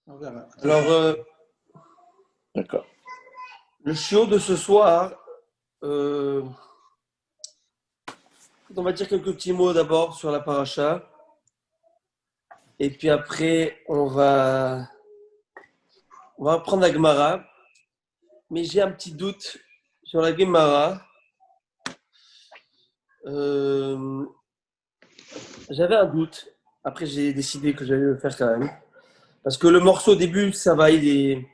On verra. Alors, D'accord. le chiot de ce soir, euh, on va dire quelques petits mots d'abord sur la paracha. Et puis après, on va prendre la Gemara. Mais j'ai un petit doute sur la Gemara. J'avais un doute. Après, j'ai décidé que j'allais le faire quand même. Parce que le morceau au début, ça va, il est,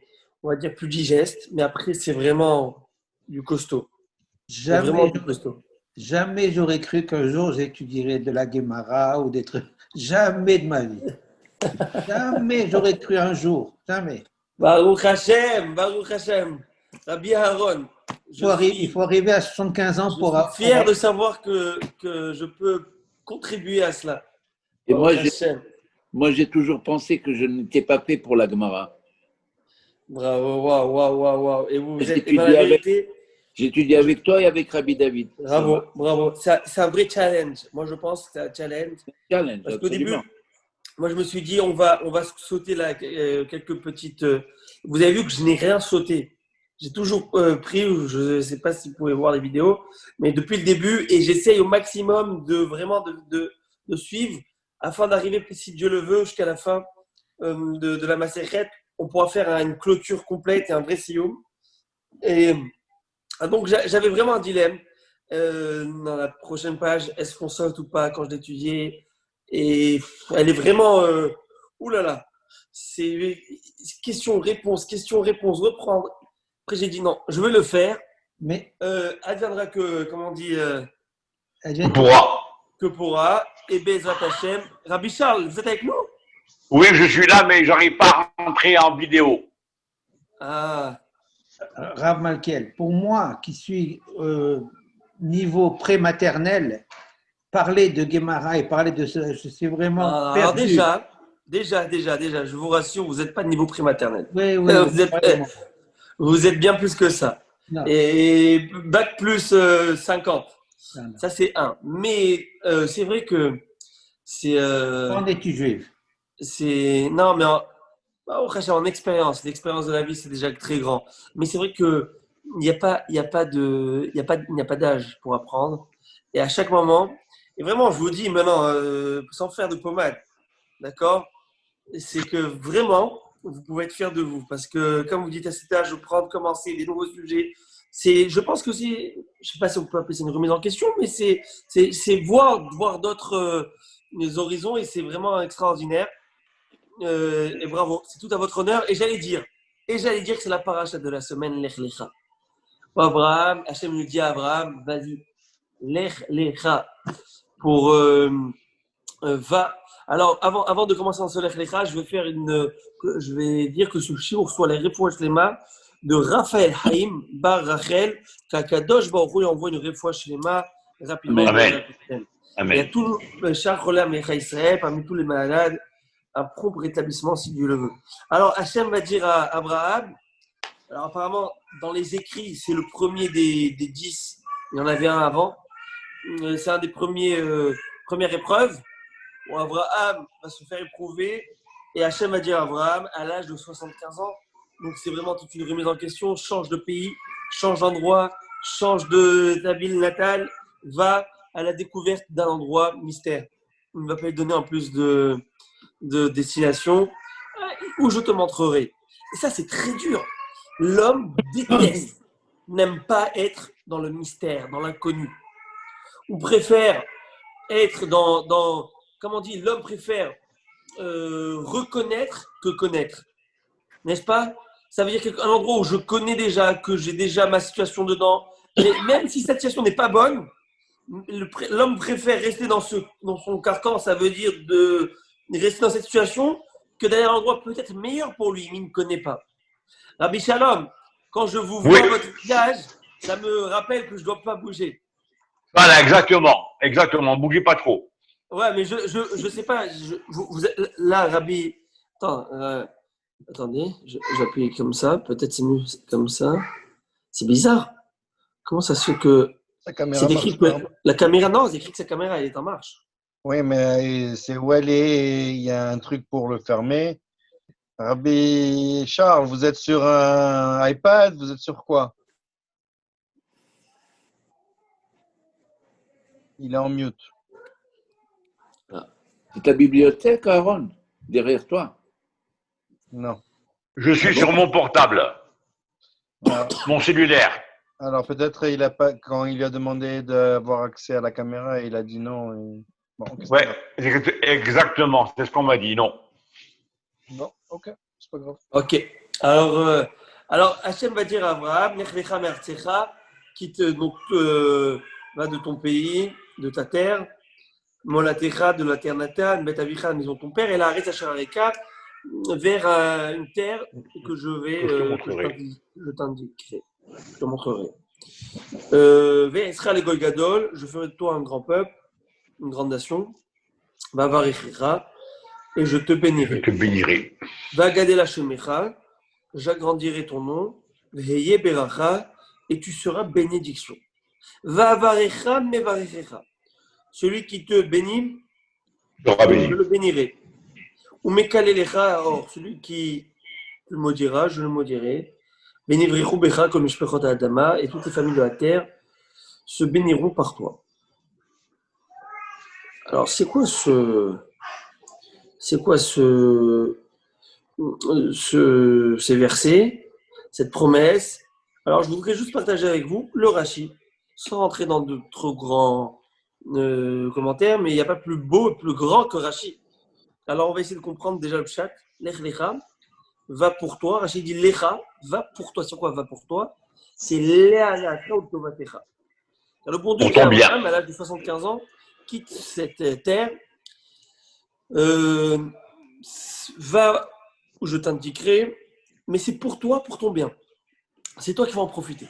on va dire, plus digeste. Mais après, c'est vraiment du costaud. C'est vraiment Jamais, du costaud. jamais j'aurais cru qu'un jour j'étudierais de la Guémara ou des trucs. Jamais de ma vie. Jamais j'aurais cru un jour. Jamais. Baruch Hashem, Baruch Hashem. Rabbi Aaron, Il faut arriver à 75 ans je suis fier de savoir que je peux contribuer à cela. Et Baruch Hashem. moi, j'ai toujours pensé que je n'étais pas fait pour la Gemara. Bravo, waouh, waouh, waouh, waouh. Et vous J'ai êtes, la vérité, J'ai étudié avec toi et avec Rabbi David. bravo, bravo. C'est un vrai challenge. Moi, je pense que c'est un challenge. Challenge, Parce qu'au début, absolument. moi, je me suis dit, on va sauter là, quelques petites. Vous avez vu que je n'ai rien sauté. J'ai toujours pris, je ne sais pas si vous pouvez voir les vidéos, mais depuis le début, et j'essaye au maximum de vraiment de suivre afin d'arriver, si Dieu le veut, jusqu'à la fin de la Masechet. On pourra faire une clôture complète et un vrai siyum. Et donc, j'avais vraiment un dilemme dans la prochaine page. Est-ce qu'on saute ou pas quand je l'étudiais? Et elle est vraiment. Ouh là là. C'est question-réponse, reprendre. Après, j'ai dit non, je veux le faire. Mais Adviendra que, comment on dit, advienne que pourra. Et Bezrat Hashem. Rabbi Charles, vous êtes avec nous? Oui, je suis là, mais j'arrive pas à rentrer en vidéo. Ah, Rav Malkiel, pour moi qui suis niveau prématernel, parler de Guémara et parler de ça, je suis vraiment alors perdu. déjà, je vous rassure, vous n'êtes pas de niveau prématernel. Oui, Vous êtes bien plus que ça. Non. Et bac plus 50. Non. Ça, c'est un. Mais c'est vrai que c'est. En es-tu juif? Non, mais en expérience, l'expérience de la vie, c'est déjà très grand. Mais c'est vrai que il n'y a pas d'âge pour apprendre. Et à chaque moment, et vraiment, je vous dis maintenant, sans faire de pommade, d'accord? C'est que vraiment, vous pouvez être fiers de vous. Parce que, comme vous dites à cet âge, commencer des nouveaux sujets, je pense que c'est, je ne sais pas si on peut appeler ça une remise en question, mais c'est voir d'autres horizons et c'est vraiment extraordinaire. Et bravo, c'est tout à votre honneur. Et j'allais dire que c'est la paracha de la semaine, Lech Lecha. Abraham, Hachem lui dit à Abraham, vas-y, Lech Lecha, pour va. Alors, avant de commencer dans ce Lech Lecha, je vais dire que ce shiur soit les réfouaches lema de Raphaël Haïm Bar Rachel, qu'Akadosh Baruch Hu envoie une réfouache lema rapidement. Amen. Il y a Amen. tout le Shach Olam Lecha Israël, parmi tous les malades, un prompt rétablissement si Dieu le veut. Alors, Hachem va dire à Abraham, alors apparemment, dans les écrits, c'est le premier des 10, il y en avait un avant, c'est un des premières épreuves où Abraham va se faire éprouver et Hachem va dire à Abraham, à l'âge de 75 ans, donc c'est vraiment toute une remise en question, change de pays, change d'endroit, change de ta ville natale, va à la découverte d'un endroit mystère. Il ne va pas lui donner en plus de destination où je te montrerai. Et ça, c'est très dur. L'homme déteste, n'aime pas être dans le mystère, dans l'inconnu. Ou préfère être comment on dit, l'homme préfère reconnaître que connaître. N'est-ce pas? Ça veut dire qu'un endroit où je connais déjà, que j'ai déjà ma situation dedans, mais même si cette situation n'est pas bonne, l'homme préfère rester dans son carcan, ça veut dire de rester dans cette situation que d'aller à un endroit peut-être meilleur pour lui, mais il ne connaît pas. Rabbi Shalom, quand je vous vois votre visage, ça me rappelle que je ne dois pas bouger. Voilà, exactement. Bougez pas trop. Ouais, mais je sais pas. Vous êtes là, Rabbi. Attendez, j'appuie comme ça. Peut-être c'est mieux comme ça. C'est bizarre. Comment ça se fait que Sa caméra c'est écrit marche que pas. la caméra, non, c'est écrit que sa caméra elle est en marche. Oui, mais c'est où elle est, il y a un truc pour le fermer. Rabbi Charles, vous êtes sur un iPad, vous êtes sur quoi? Il est en mute. C'est ta bibliothèque, Aaron, derrière toi. Non. Je suis sur mon portable, Alors, mon cellulaire. alors peut-être il a pas quand il a demandé d'avoir accès à la caméra, il a dit non. Bon, ok, c'est pas Ouais, grave. exactement. C'est ce qu'on m'a dit. Non. Bon, ok, c'est pas grave. Ok. Alors Hachem va dire à Abraham, Lech lecha me'artzecha, quitte donc va de ton pays, de ta terre, Molatecha, de la terre natale, Bet avicha, la maison de ton père, et la Haaretz asher areka, vers une terre que je vais, Que je te que montrerai. je t'indiquerai, je te montrerai. Ve'esra le goy gadol, je ferai de toi un grand peuple, une grande nation, Vavarechecha, et je te Je bénirai. te bénirai. Vagadela shemecha, j'agrandirai ton nom, Veye beracha, et tu seras bénédiction. Vavarecha mevarechecha, celui qui te bénit, Tu seras je béni. le bénirai. Ou mekalelecha, or celui qui le maudira, je le maudirai. Benivrichu becha comme mishpechot adama, et toutes les familles de la terre se béniront par toi. Alors, c'est quoi ces versets, cette promesse? Alors, je voudrais juste partager avec vous le Rashi, sans rentrer dans de trop grands commentaires, mais il n'y a pas plus beau et plus grand que Rashi. Alors, on va essayer de comprendre déjà le pshat. Lech lecha, va pour toi. Rashi dit lecha, va pour toi. C'est quoi va pour toi? C'est le'alata ou tovatecha. Le bon Dieu Pour dit à ton bien. Abraham, à l'âge de 75 ans, quitte cette terre, va où je t'indiquerai, mais c'est pour toi, pour ton bien. C'est toi qui vas en profiter.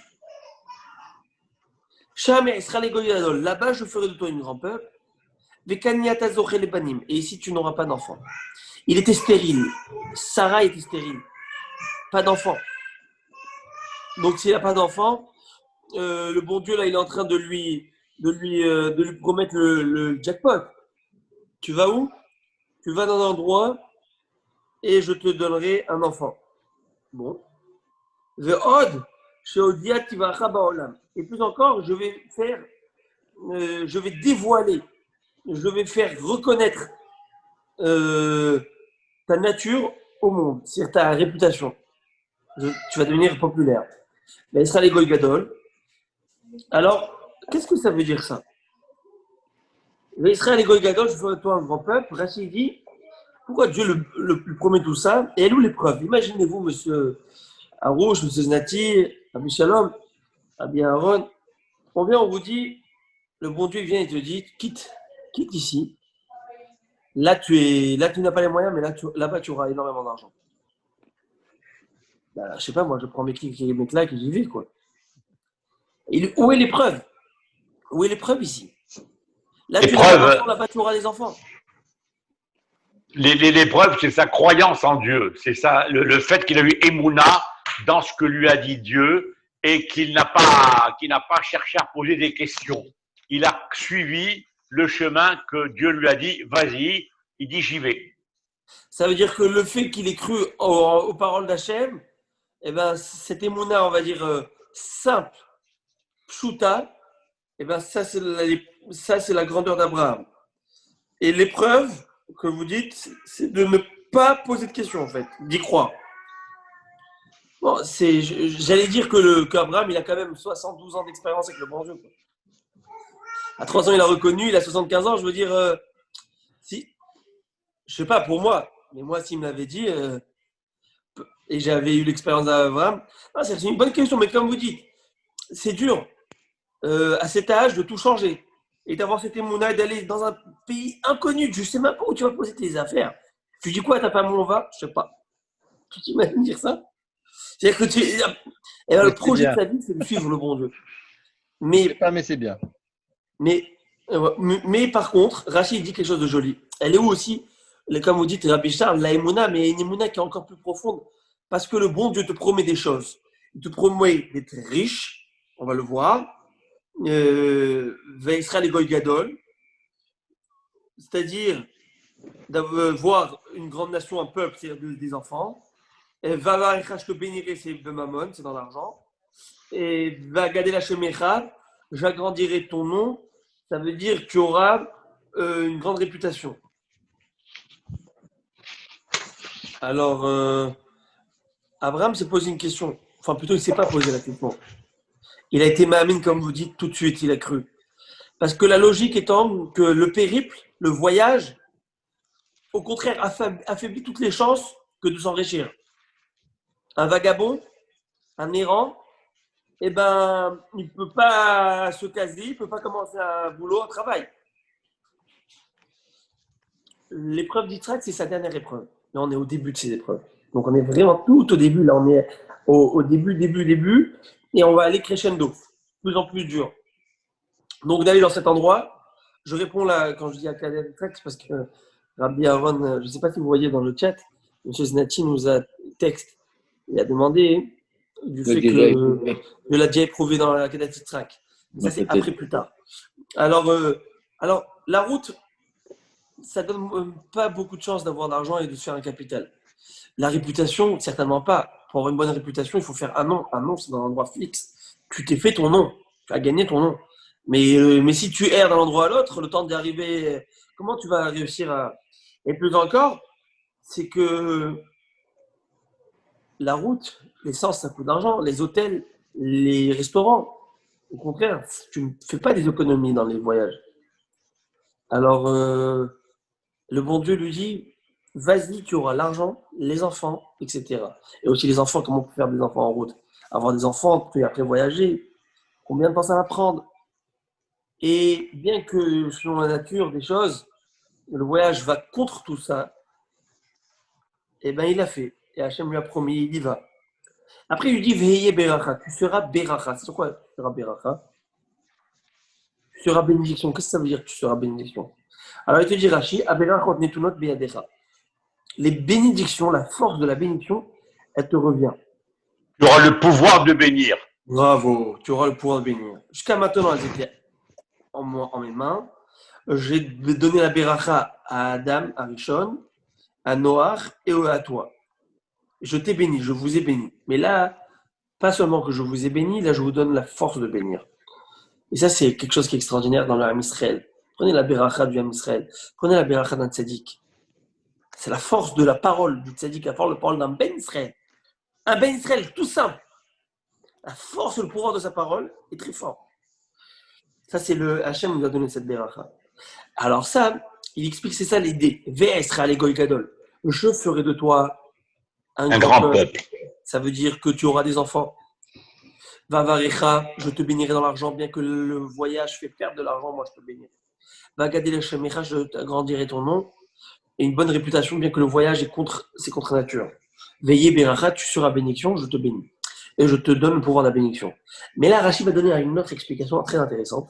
Là-bas, je ferai de toi une grand peuple. Et ici, tu n'auras pas d'enfant. Il était stérile. Sarah était stérile. Pas d'enfant. Donc, s'il n'a pas d'enfant, le bon Dieu, là, il est en train de lui promettre le jackpot. Tu vas où? Tu vas dans un endroit et je te donnerai un enfant. Bon. Et plus encore, je vais dévoiler, je vais faire reconnaître ta nature au monde, c'est ta réputation. Tu vas devenir populaire. Mais Israël est Goy Gadol. Alors, qu'est-ce que ça veut dire ça? Israël est Goy Gadol, je ferai de toi un grand peuple. Rachid dit, pourquoi Dieu le promet tout ça? Et elle où les preuves? Imaginez-vous, monsieur Harouche, monsieur Znati, Rabbi Shalom, Rabbi Aaron, on vient, on vous dit, le bon Dieu vient et te dit, quitte ici. Là, tu n'as pas les moyens, mais là-bas, tu auras énormément d'argent. Bah, je sais pas, moi, je prends mes clics et mes claques et j'y vais, quoi. Où est l'épreuve? Où est l'épreuve ici? Là, tu n'as pas d'enfants, L'épreuve, là-bas, tu auras des enfants. l'épreuve, c'est sa croyance en Dieu. C'est ça, le fait qu'il a eu Emouna dans ce que lui a dit Dieu et qu'il n'a pas cherché à poser des questions. Il a suivi le chemin que Dieu lui a dit, vas-y. Il dit, j'y vais. Ça veut dire que le fait qu'il ait cru aux paroles d'Hachem, eh ben, cet émouna, on va dire, simple, pshuta, eh ben, ça, c'est la grandeur d'Abraham. Et l'épreuve que vous dites, c'est de ne pas poser de questions, en fait, d'y croire. Bon, j'allais dire qu'Abraham, il a quand même 72 ans d'expérience avec le bon Dieu, quoi. À 3 ans, il a reconnu, il a 75 ans, je veux dire, si, je sais pas pour moi, mais moi, s'il me l'avait dit, et j'avais eu l'expérience d'Abraham, c'est une bonne question, mais comme vous dites, c'est dur à cet âge de tout changer et d'avoir cette émouna et d'aller dans un pays inconnu. Je sais même pas où tu vas poser tes affaires. Tu dis quoi à ta femme où on va? Je sais pas. Tu t'imagines dire ça? C'est-à-dire que et ben, le projet de sa vie, c'est de suivre le bon Dieu. Je sais pas, mais c'est bien. Mais par contre, Rachid dit quelque chose de joli. Elle est où aussi, comme vous dites, Rabbi Charles, la émouna, mais une émouna qui est encore plus profonde. Parce que le bon Dieu te promet des choses. Il te promet d'être riche, on va le voir. Ve'isra les goy gadol, c'est-à-dire d'avoir une grande nation, un peuple, c'est-à-dire des enfants. Et Vavarecha, je te bénirai, c'est de mammon, c'est dans l'argent. Et Vagade la Shemecha, j'agrandirai ton nom, ça veut dire que tu auras une grande réputation. Alors, Abraham s'est posé une question. Enfin, plutôt, il ne s'est pas posé la question. Il a été ma'amine, comme vous dites, tout de suite, il a cru. Parce que la logique étant que le périple, le voyage, au contraire, affaiblit toutes les chances que de s'enrichir. Un vagabond, un errant, eh ben, il ne peut pas se caser, il ne peut pas commencer un boulot, un travail. L'épreuve d'Yitzhak, c'est sa dernière épreuve. Là, on est au début de ses épreuves. Donc, on est vraiment tout au début. Là, on est au début. Et on va aller crescendo. De plus en plus dur. Donc, d'aller dans cet endroit, je réponds là, quand je dis à Kader Yitzhak, parce que Rabbi Aaron, je ne sais pas si vous voyez dans le chat, M. Znati nous a texte. Il a demandé du fait que je l'ai déjà éprouvé dans la Kader Yitzhak. Ça, c'est après, plus tard. Alors, la route, ça ne donne pas beaucoup de chance d'avoir d'argent et de se faire un capital. La réputation, certainement pas. Pour avoir une bonne réputation, il faut faire un nom. Un nom, c'est dans un endroit fixe. Tu t'es fait ton nom. Tu as gagné ton nom. Mais si tu erres d'un endroit à l'autre, le temps d'y arriver, comment tu vas réussir à… Et plus encore, c'est que la route, l'essence, ça coûte d'argent. Les hôtels, les restaurants. Au contraire, tu ne fais pas des économies dans les voyages. Alors, le bon Dieu lui dit, vas-y, tu auras l'argent, les enfants, etc. Et aussi les enfants, comment on peut faire des enfants en route? Avoir des enfants, puis après voyager, combien de temps ça va prendre? Et bien que selon la nature des choses, le voyage va contre tout ça, eh bien il l'a fait. Et Hachem lui a promis, il y va. Après il lui dit, Veye Beracha, tu seras Beracha. C'est quoi tu seras Beracha? Tu seras bénédiction. Qu'est-ce que ça veut dire que tu seras bénédiction? Alors il te dit, Rashi, Aberachot netunot beyadecha. Les bénédictions, la force de la bénédiction, elle te revient. Tu auras le pouvoir de bénir. Bravo, tu auras le pouvoir de bénir. Jusqu'à maintenant, elles étaient en mes mains. J'ai donné la beracha à Adam, à Rishon, à Noach et à toi. Je t'ai béni, je vous ai béni. Mais là, pas seulement que je vous ai béni, là, je vous donne la force de bénir. Et ça, c'est quelque chose qui est extraordinaire dans le Ham Israël. Prenez la beracha du Ham Israël. Prenez la beracha d'un tzaddik. C'est la force de la parole du tzaddik, la parole d'un Ben Israël. Un Ben Israël tout simple. La force et le pouvoir de sa parole est très fort. Ça, c'est le Hachem nous a donné cette beracha. Alors ça, il explique, c'est ça l'idée. Ve'esra l'egol gadol. Je ferai de toi un grand peuple. Ça veut dire que tu auras des enfants. Vavarecha, je te bénirai dans l'argent, bien que le voyage fait perdre de l'argent, moi je te bénirai. Vagade la shemecha, je t'agrandirai ton nom. Et une bonne réputation, bien que le voyage c'est contre nature. Veillez beracha, tu seras bénédiction, je te bénis. Et je te donne le pouvoir de la bénédiction. Mais là, Rachid va donner une autre explication très intéressante.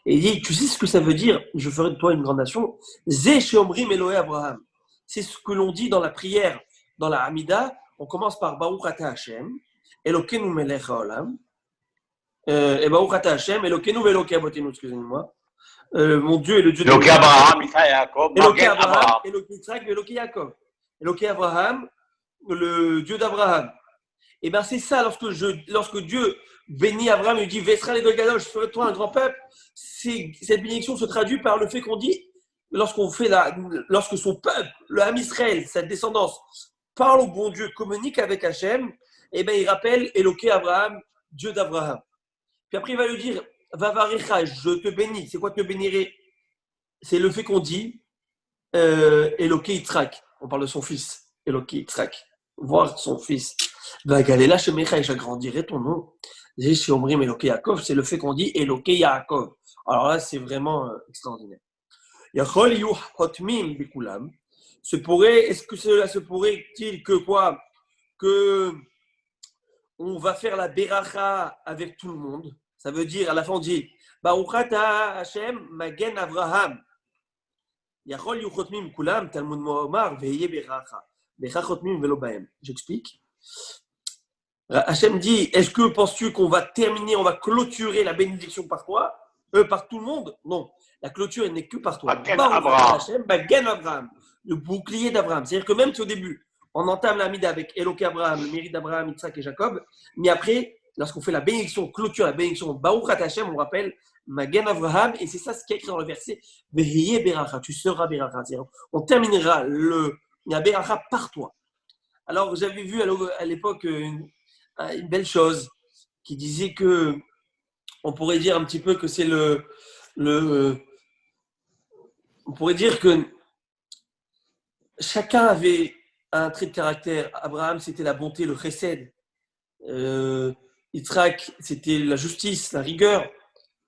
Et il dit, tu sais ce que ça veut dire, je ferai de toi une grande nation. Zé sheomrim Elohé Abraham. C'est ce que l'on dit dans la prière, dans la Hamida. On commence par Baruch Ata Hashem, Elokeinu melech haolam. Et Baruch Ata Hashem, Elokeinu ve'Elokei avotenu, excusez-moi. Mon Dieu est le Dieu de Elokei Abraham, Isaac, Jacob, Elokei Magen Abraham, Abraham. Elokei Yitzhak, Elokei Yaakov. Elokei Abraham, le Dieu d'Abraham. Et bien c'est ça, lorsque Dieu bénit Abraham, il dit Vesra les Golgadosh, je ferai de toi un grand peuple. Cette bénédiction se traduit par le fait qu'on dit, lorsque son peuple, le Ham Israël, sa descendance, parle au bon Dieu, communique avec Hachem, et bien il rappelle Elokei Abraham, Dieu d'Abraham. Puis après il va lui dire Vavarecha, je te bénis. C'est quoi te bénirai? C'est le fait qu'on dit Elokei Yitzhak. On parle de son fils, Elokei Yitzhak. Voir son fils. Vagalela shemecha, et j'agrandirai ton nom. J'ai Omrim Elokei Yaakov, c'est le fait qu'on dit Elokei Yaakov. Alors là, c'est vraiment extraordinaire. Yachol yu hotmim bikulam. Est-ce que cela se pourrait-il que quoi? Que on va faire la beracha avec tout le monde. Ça veut dire, à la fin, on dit Baruch ata Hashem magen Avraham. Yachol yu hotmim kulam, Talmud Mohamar, veye beracha. J'explique. Hachem dit, est-ce que penses-tu qu'on va terminer, on va clôturer la bénédiction par toi, par tout le monde? Non. La clôture, elle n'est que par toi. Magen Baruch Abraham. Hashem, Magen Abraham, le bouclier d'Abraham. C'est-à-dire que même si au début, on entame la Mida avec Eloké Abraham, le mérite d'Abraham, Yitzhak et Jacob, mais après, lorsqu'on fait la bénédiction, clôture, la bénédiction, Baruch Hashem, on rappelle Magen Abraham, et c'est ça ce qui est écrit dans le verset, Vehiye Beracha, tu seras Beracha. On terminera la Beracha par toi. Alors, j'avais vu à l'époque une belle chose qui disait que on pourrait dire un petit peu que c'est on pourrait dire que chacun avait un trait de caractère. Abraham, c'était la bonté, le chesed. Yitzhak, c'était la justice, la rigueur.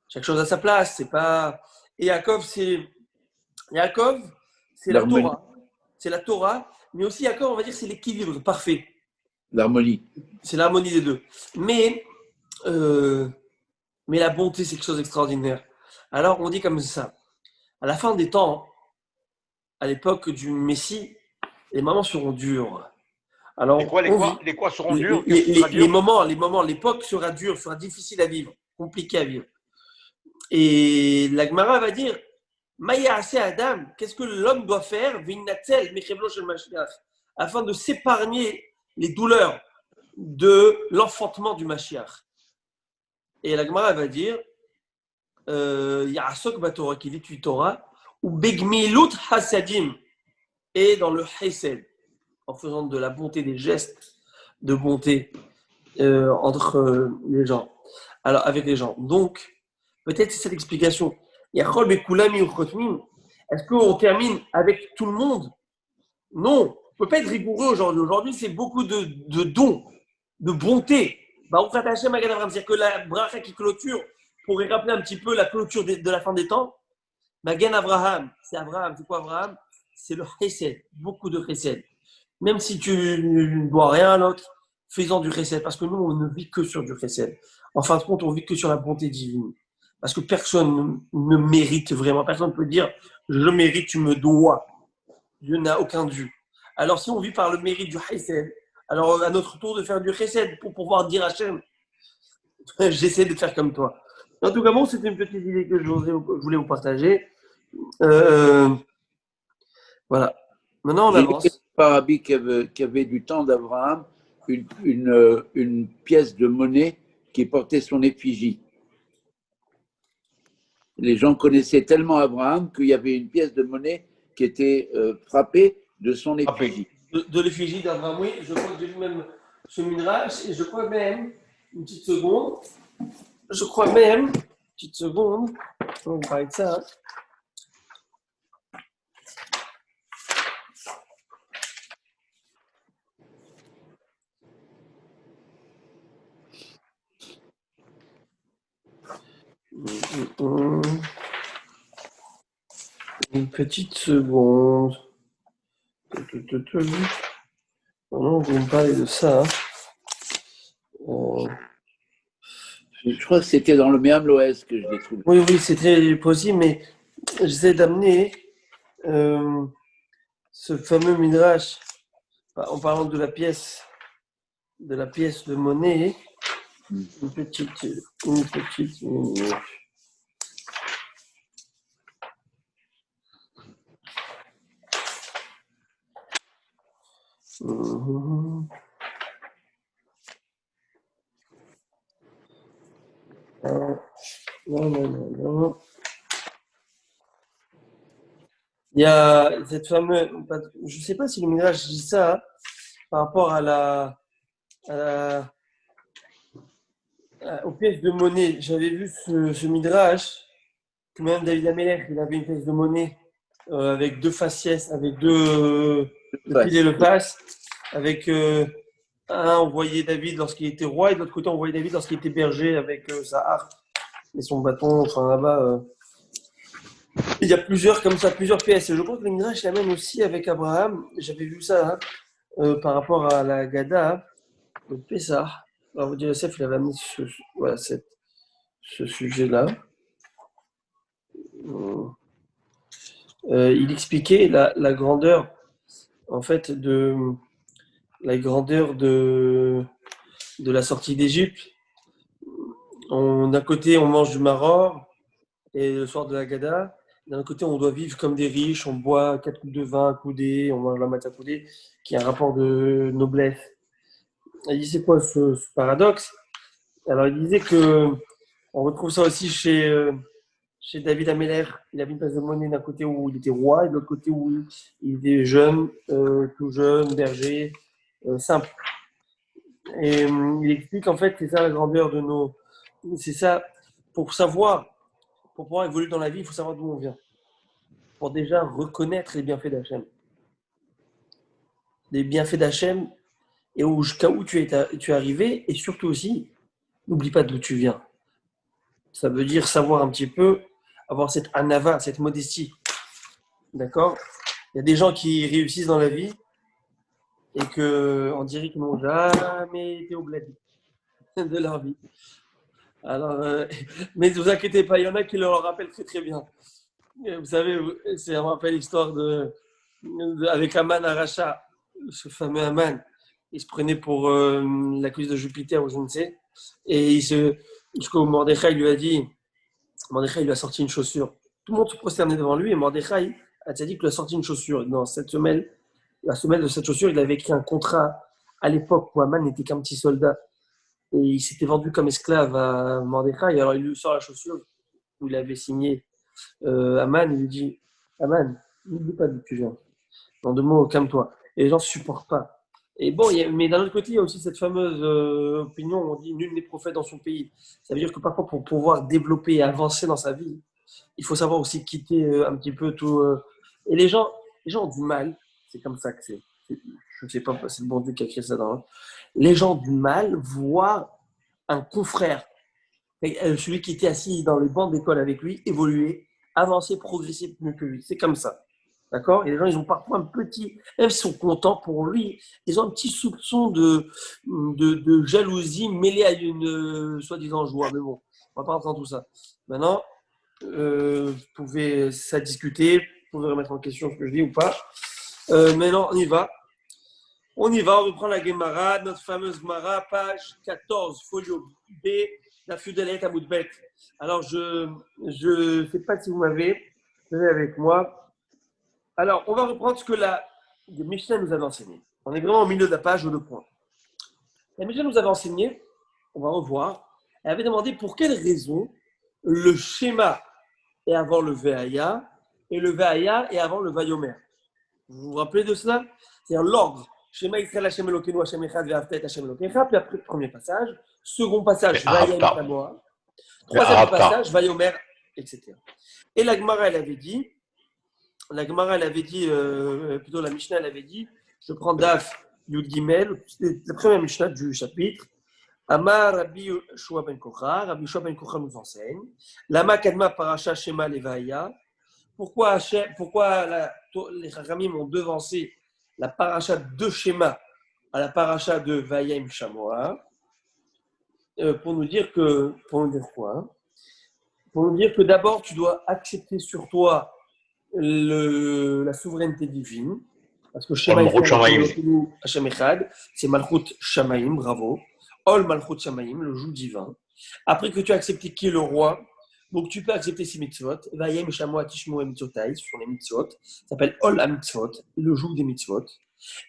Chaque chose à sa place. C'est pas. Et Yaakov, c'est la L'harmonie. Torah. C'est la Torah, mais aussi Yaakov, on va dire, c'est l'équilibre parfait. L'harmonie. C'est l'harmonie des deux. Mais la bonté, c'est quelque chose d'extraordinaire. Alors, on dit comme ça. À la fin des temps, à l'époque du Messie, les moments seront durs. Alors, Les quoi seront durs? Qu'est-ce qui sera dur? l'époque sera dure, sera difficile à vivre, compliquée à vivre. Et la Gemara va dire, Maïaase Adam, qu'est-ce que l'homme doit faire, Vinatzel, Mechevlo shel Mashiach, afin de s'épargner les douleurs de l'enfantement du Mashiach. Et la Gemara va dire, Ya'asok Batorah, qui étudie Torah, ou Begmilut Hasadim, et dans le Hesed, en faisant de la bonté, des gestes de bonté entre les gens, alors avec les gens. Donc, peut-être c'est cette explication. Yachol Bekulami ou Chotmim, est-ce qu'on termine avec tout le monde? Non, on ne peut pas être rigoureux aujourd'hui. Aujourd'hui, c'est beaucoup de dons, de bonté. C'est-à-dire que la bracha qui clôture pourrait rappeler un petit peu la clôture de la fin des temps. Magen Abraham, c'est Abraham. C'est quoi Abraham? C'est le chesed, beaucoup de chesed. Même si tu ne dois rien à l'autre, fais-en du chesed. Parce que nous, on ne vit que sur du chesed. En fin de compte, on vit que sur la bonté divine. Parce que personne ne mérite vraiment. Personne ne peut dire « je mérite, tu me dois ». Dieu n'a aucun dû. Alors, si on vit par le mérite du chesed, alors à notre tour de faire du chesed pour pouvoir dire à Hachem « j'essaie de faire comme toi ». En tout cas, bon, c'était une petite idée que je voulais vous partager. Voilà. Maintenant, on avance. Par Rabbi qui avait du temps d'Abraham une pièce de monnaie qui portait son effigie. Les gens connaissaient tellement Abraham qu'il y avait une pièce de monnaie qui était frappée de son effigie. De l'effigie d'Abraham, oui. Je crois que j'ai vu même ce midrash et je crois même, une petite seconde, on va parler de ça. Hein. Une petite seconde. Non, vous me parlez de ça. Je crois que c'était dans le Me'am Loès que je l'ai trouvé. Oui, c'était possible, mais j'essaie d'amener ce fameux midrash en parlant de la pièce de monnaie. Une petite minute. Non. Il y a cette fameuse. Je ne sais pas si le midrash dit ça hein, par rapport aux pièces de monnaie. J'avais vu ce midrash que même David Amelech, il avait une pièce de monnaie avec deux faciès, avec deux piliers le face, avec un on voyait David lorsqu'il était roi et de l'autre côté on voyait David lorsqu'il était berger avec sa harpe et son bâton. Enfin là-bas, il y a plusieurs comme ça, plusieurs pièces. Et je crois que le midrash l'amène aussi avec Abraham. J'avais vu ça hein, par rapport à la Gada, le Pessah. Alors vous dire Yosef, il avait amené ce sujet-là. Il expliquait la grandeur, en fait, de la sortie d'Égypte. D'un côté, on mange du maror et le soir de la Gada, D'un côté, on doit vivre comme des riches, on boit 4 coupes de vin coudées, on mange la matzah coudée, qui a un rapport de noblesse. Il dit c'est quoi ce paradoxe? Alors il disait que on retrouve ça aussi chez David Ameller. Il avait une place de monnaie d'un côté où il était roi et de l'autre côté où il était jeune, tout jeune, berger, simple. Et il explique en fait c'est ça la grandeur de nos. C'est ça, pour savoir, pour pouvoir évoluer dans la vie, il faut savoir d'où on vient. Pour déjà reconnaître les bienfaits d'Hachem. Les bienfaits d'Hachem et jusqu'à où tu es arrivé, et surtout aussi, n'oublie pas d'où tu viens. Ça veut dire savoir un petit peu, avoir cette anava, cette modestie. D'accord? Il y a des gens qui réussissent dans la vie et qu'on dirait qu'ils n'ont jamais été au bled de leur vie. Alors, mais ne vous inquiétez pas, il y en a qui le rappellent très très bien. Vous savez, ça me rappelle l'histoire avec Aman Aracha, ce fameux Aman. Il se prenait pour l'accuse de Jupiter ou je ne sais. Et jusqu'au Mordechai lui a dit, Mordechai lui a sorti une chaussure. Tout le monde se prosternait devant lui et Mordechai a dit qu'il lui a sorti une chaussure. Dans cette semelle, la semelle de cette chaussure, il avait écrit un contrat à l'époque où Aman n'était qu'un petit soldat. Et il s'était vendu comme esclave à Mordechai. Alors il lui sort la chaussure où il avait signé Aman. Il lui dit, Aman, n'oublie pas d'où tu viens. En deux mots, calme-toi. Et les gens ne supportent pas. Et bon, mais d'un autre côté, il y a aussi cette fameuse opinion où on dit nul n'est prophète dans son pays. Ça veut dire que parfois, pour pouvoir développer et avancer dans sa vie, il faut savoir aussi quitter un petit peu tout. Et les gens ont du mal, c'est comme ça que c'est. Je ne sais pas, c'est le bon Dieu qui a écrit ça dans. Les gens ont du mal voir un confrère, celui qui était assis dans les bancs d'école avec lui, évoluer, avancer, progresser mieux que lui. C'est comme ça. D'accord? Et les gens, ils ont parfois un petit, même s'ils sont contents pour lui, ils ont un petit soupçon de jalousie mêlée à une soi-disant joie. Mais bon, on va pas rentrer dans tout ça. Maintenant, vous pouvez ça discuter, vous pouvez remettre en question ce que je dis ou pas. Maintenant, on y va. On reprend la Gemara, notre fameuse Gemara, page 14, folio B, la Fudelet à Moudbet. Alors, je ne sais pas si vous m'avez avec moi. Alors, on va reprendre ce que la Mishnah nous avait enseigné. On est vraiment au milieu de la page, le point. La Mishnah nous avait enseigné, on va revoir, elle avait demandé pour quelle raison le schéma est avant le Ve'aya et le Ve'aya est avant le Vayomer. Vous vous rappelez de cela? C'est-à-dire l'ordre. Schéma Israël Hashem Elokeinu Hashem Echad Ve'aftet Hashem Elokecha. Puis après, premier passage. Second passage, Vaya Mitamoa. Troisième passage, Vayomer, etc. Et la Gemara, elle avait dit, plutôt la Mishnah, elle avait dit, je prends Daf Yud Gimel, c'est la première Mishnah du chapitre. Amar Rabbi Shua ben Kocha, Rabbi Shua ben Kocha nous enseigne. Lama Kadma Parasha Shema Levaya. Pourquoi les Chachamim ont devancé la paracha de Shema à la paracha de Vayim Shamoa pour nous dire quoi? Pour nous dire que d'abord, tu dois accepter sur toi la souveraineté divine. Parce que Shema Hashem Echad, c'est Malchut Shamaim, bravo. Ol Malchut Shamaim, le joug divin. Après que tu as accepté qui est le roi, donc tu peux accepter ces mitzvot. Vayem Shamoa Tishmo et Mitzvotai, ce sont les mitzvot. Ça s'appelle Ol HaMitzvot, le joug des mitzvot.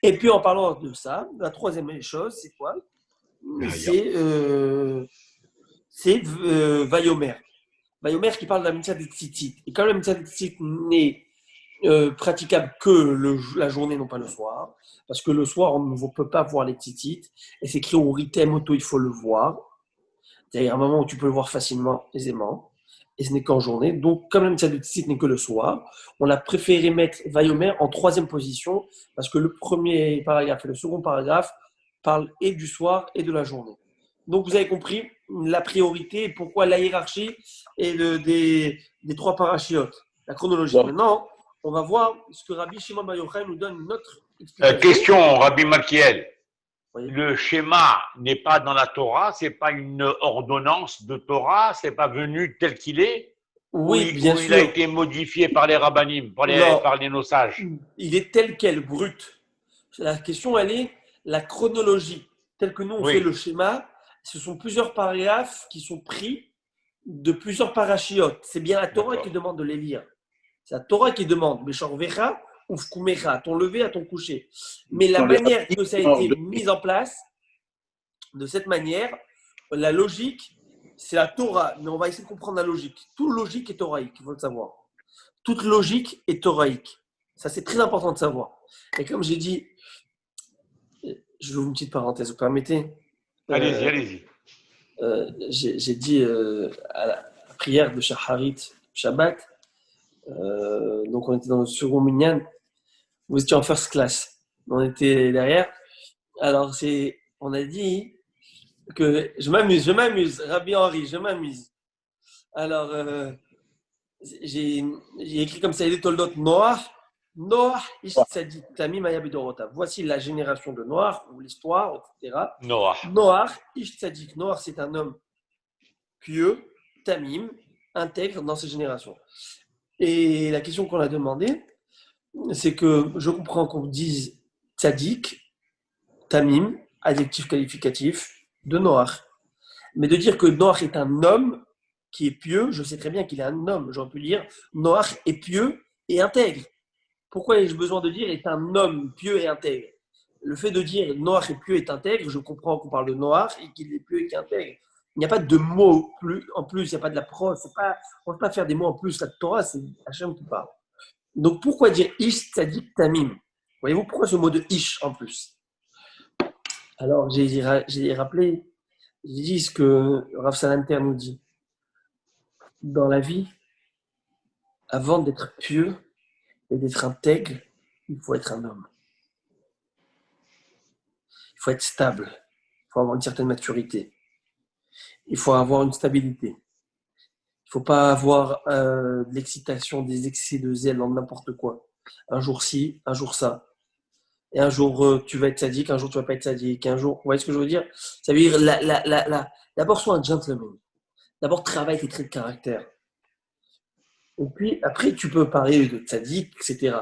Et puis en parlant de ça, la troisième chose, c'est quoi? C'est Vayomer. Vayomer qui parle de la mitzvah des tzitzit. Et comme la mitzvah des tzitzit n'est praticable que la journée, non pas le soir, parce que le soir, on ne peut pas voir les tzitzit, et c'est écrit au ritem auto, il faut le voir. C'est-à-dire un moment où tu peux le voir facilement, aisément, et ce n'est qu'en journée. Donc, comme la mitzvah des tzitzit n'est que le soir, on a préféré mettre Vayomer en troisième position, parce que le premier paragraphe et le second paragraphe parlent et du soir et de la journée. Donc, vous avez compris la priorité et pourquoi la hiérarchie est des trois parachiotes, la chronologie. Bon. Maintenant, on va voir ce que Rabbi Shimon Bar Yochai nous donne une autre explication. Question, Rabbi Malkiel. Oui. Le schéma n'est pas dans la Torah, c'est pas une ordonnance de Torah, c'est pas venu tel qu'il est. Oui, bien sûr. Il a été modifié par les rabbanim, par les nos sages. Il est tel quel, brut. La question, elle est la chronologie. Tel que nous, on fait le schéma, ce sont plusieurs paragraphes qui sont pris de plusieurs parachiotes. C'est bien la Torah qui demande de les lire. C'est la Torah qui demande, Beshorvecha ou Fkumecha, à ton lever, à ton coucher. Mais la manière que ça a été mis en place, de cette manière, la logique, c'est la Torah. Mais on va essayer de comprendre la logique. Toute logique est toraïque, il faut le savoir. Toute logique est toraïque. Ça, c'est très important de savoir. Et comme j'ai dit, je vous une petite parenthèse, vous permettez? Allez-y, allez-y. J'ai dit à la prière de Shacharit Shabbat, donc on était dans le second minyan, vous étiez en first class, on était derrière. Alors on a dit que je m'amuse, Rabbi Henri, je m'amuse. Alors j'ai écrit comme ça, il est Toldot Noach, Ish Tzadik Tamim Haya B'Dorota. Voici la génération de Noach, ou l'histoire, etc. Noah. Noach, Ish Tzadik. Noach, c'est un homme pieux, Tamim, intègre dans ses générations. Et la question qu'on a demandé, c'est que je comprends qu'on dise Tzadik, Tamim, adjectif qualificatif de Noach. Mais de dire que Noach est un homme qui est pieux, je sais très bien qu'il est un homme. J'aurais pu dire Noach est pieux et intègre. Pourquoi ai-je besoin de dire est un homme pieux et intègre? Le fait de dire Noach est pieux et intègre, je comprends qu'on parle de Noach et qu'il est pieux et qu'il est intègre. Il n'y a pas de mots en plus, il n'y a pas de la prose. On ne peut pas faire des mots en plus. La Torah, c'est Hachem qui parle. Donc pourquoi dire Ish Tzadik Tamim? Voyez-vous pourquoi ce mot de Ish en plus? Alors j'ai rappelé, j'ai dit ce que Rav Salanter nous dit. Dans la vie, avant d'être pieux et d'être intègre, il faut être un homme. Il faut être stable. Il faut avoir une certaine maturité. Il faut avoir une stabilité. Il ne faut pas avoir de l'excitation, des excès de zèle dans n'importe quoi. Un jour ci, un jour ça. Et un jour tu vas être sadique, un jour tu ne vas pas être sadique. Un jour, vous voyez ce que je veux dire? Ça veut dire, d'abord sois un gentleman. D'abord travaille tes traits de caractère. Et puis après tu peux parler de sadique, etc.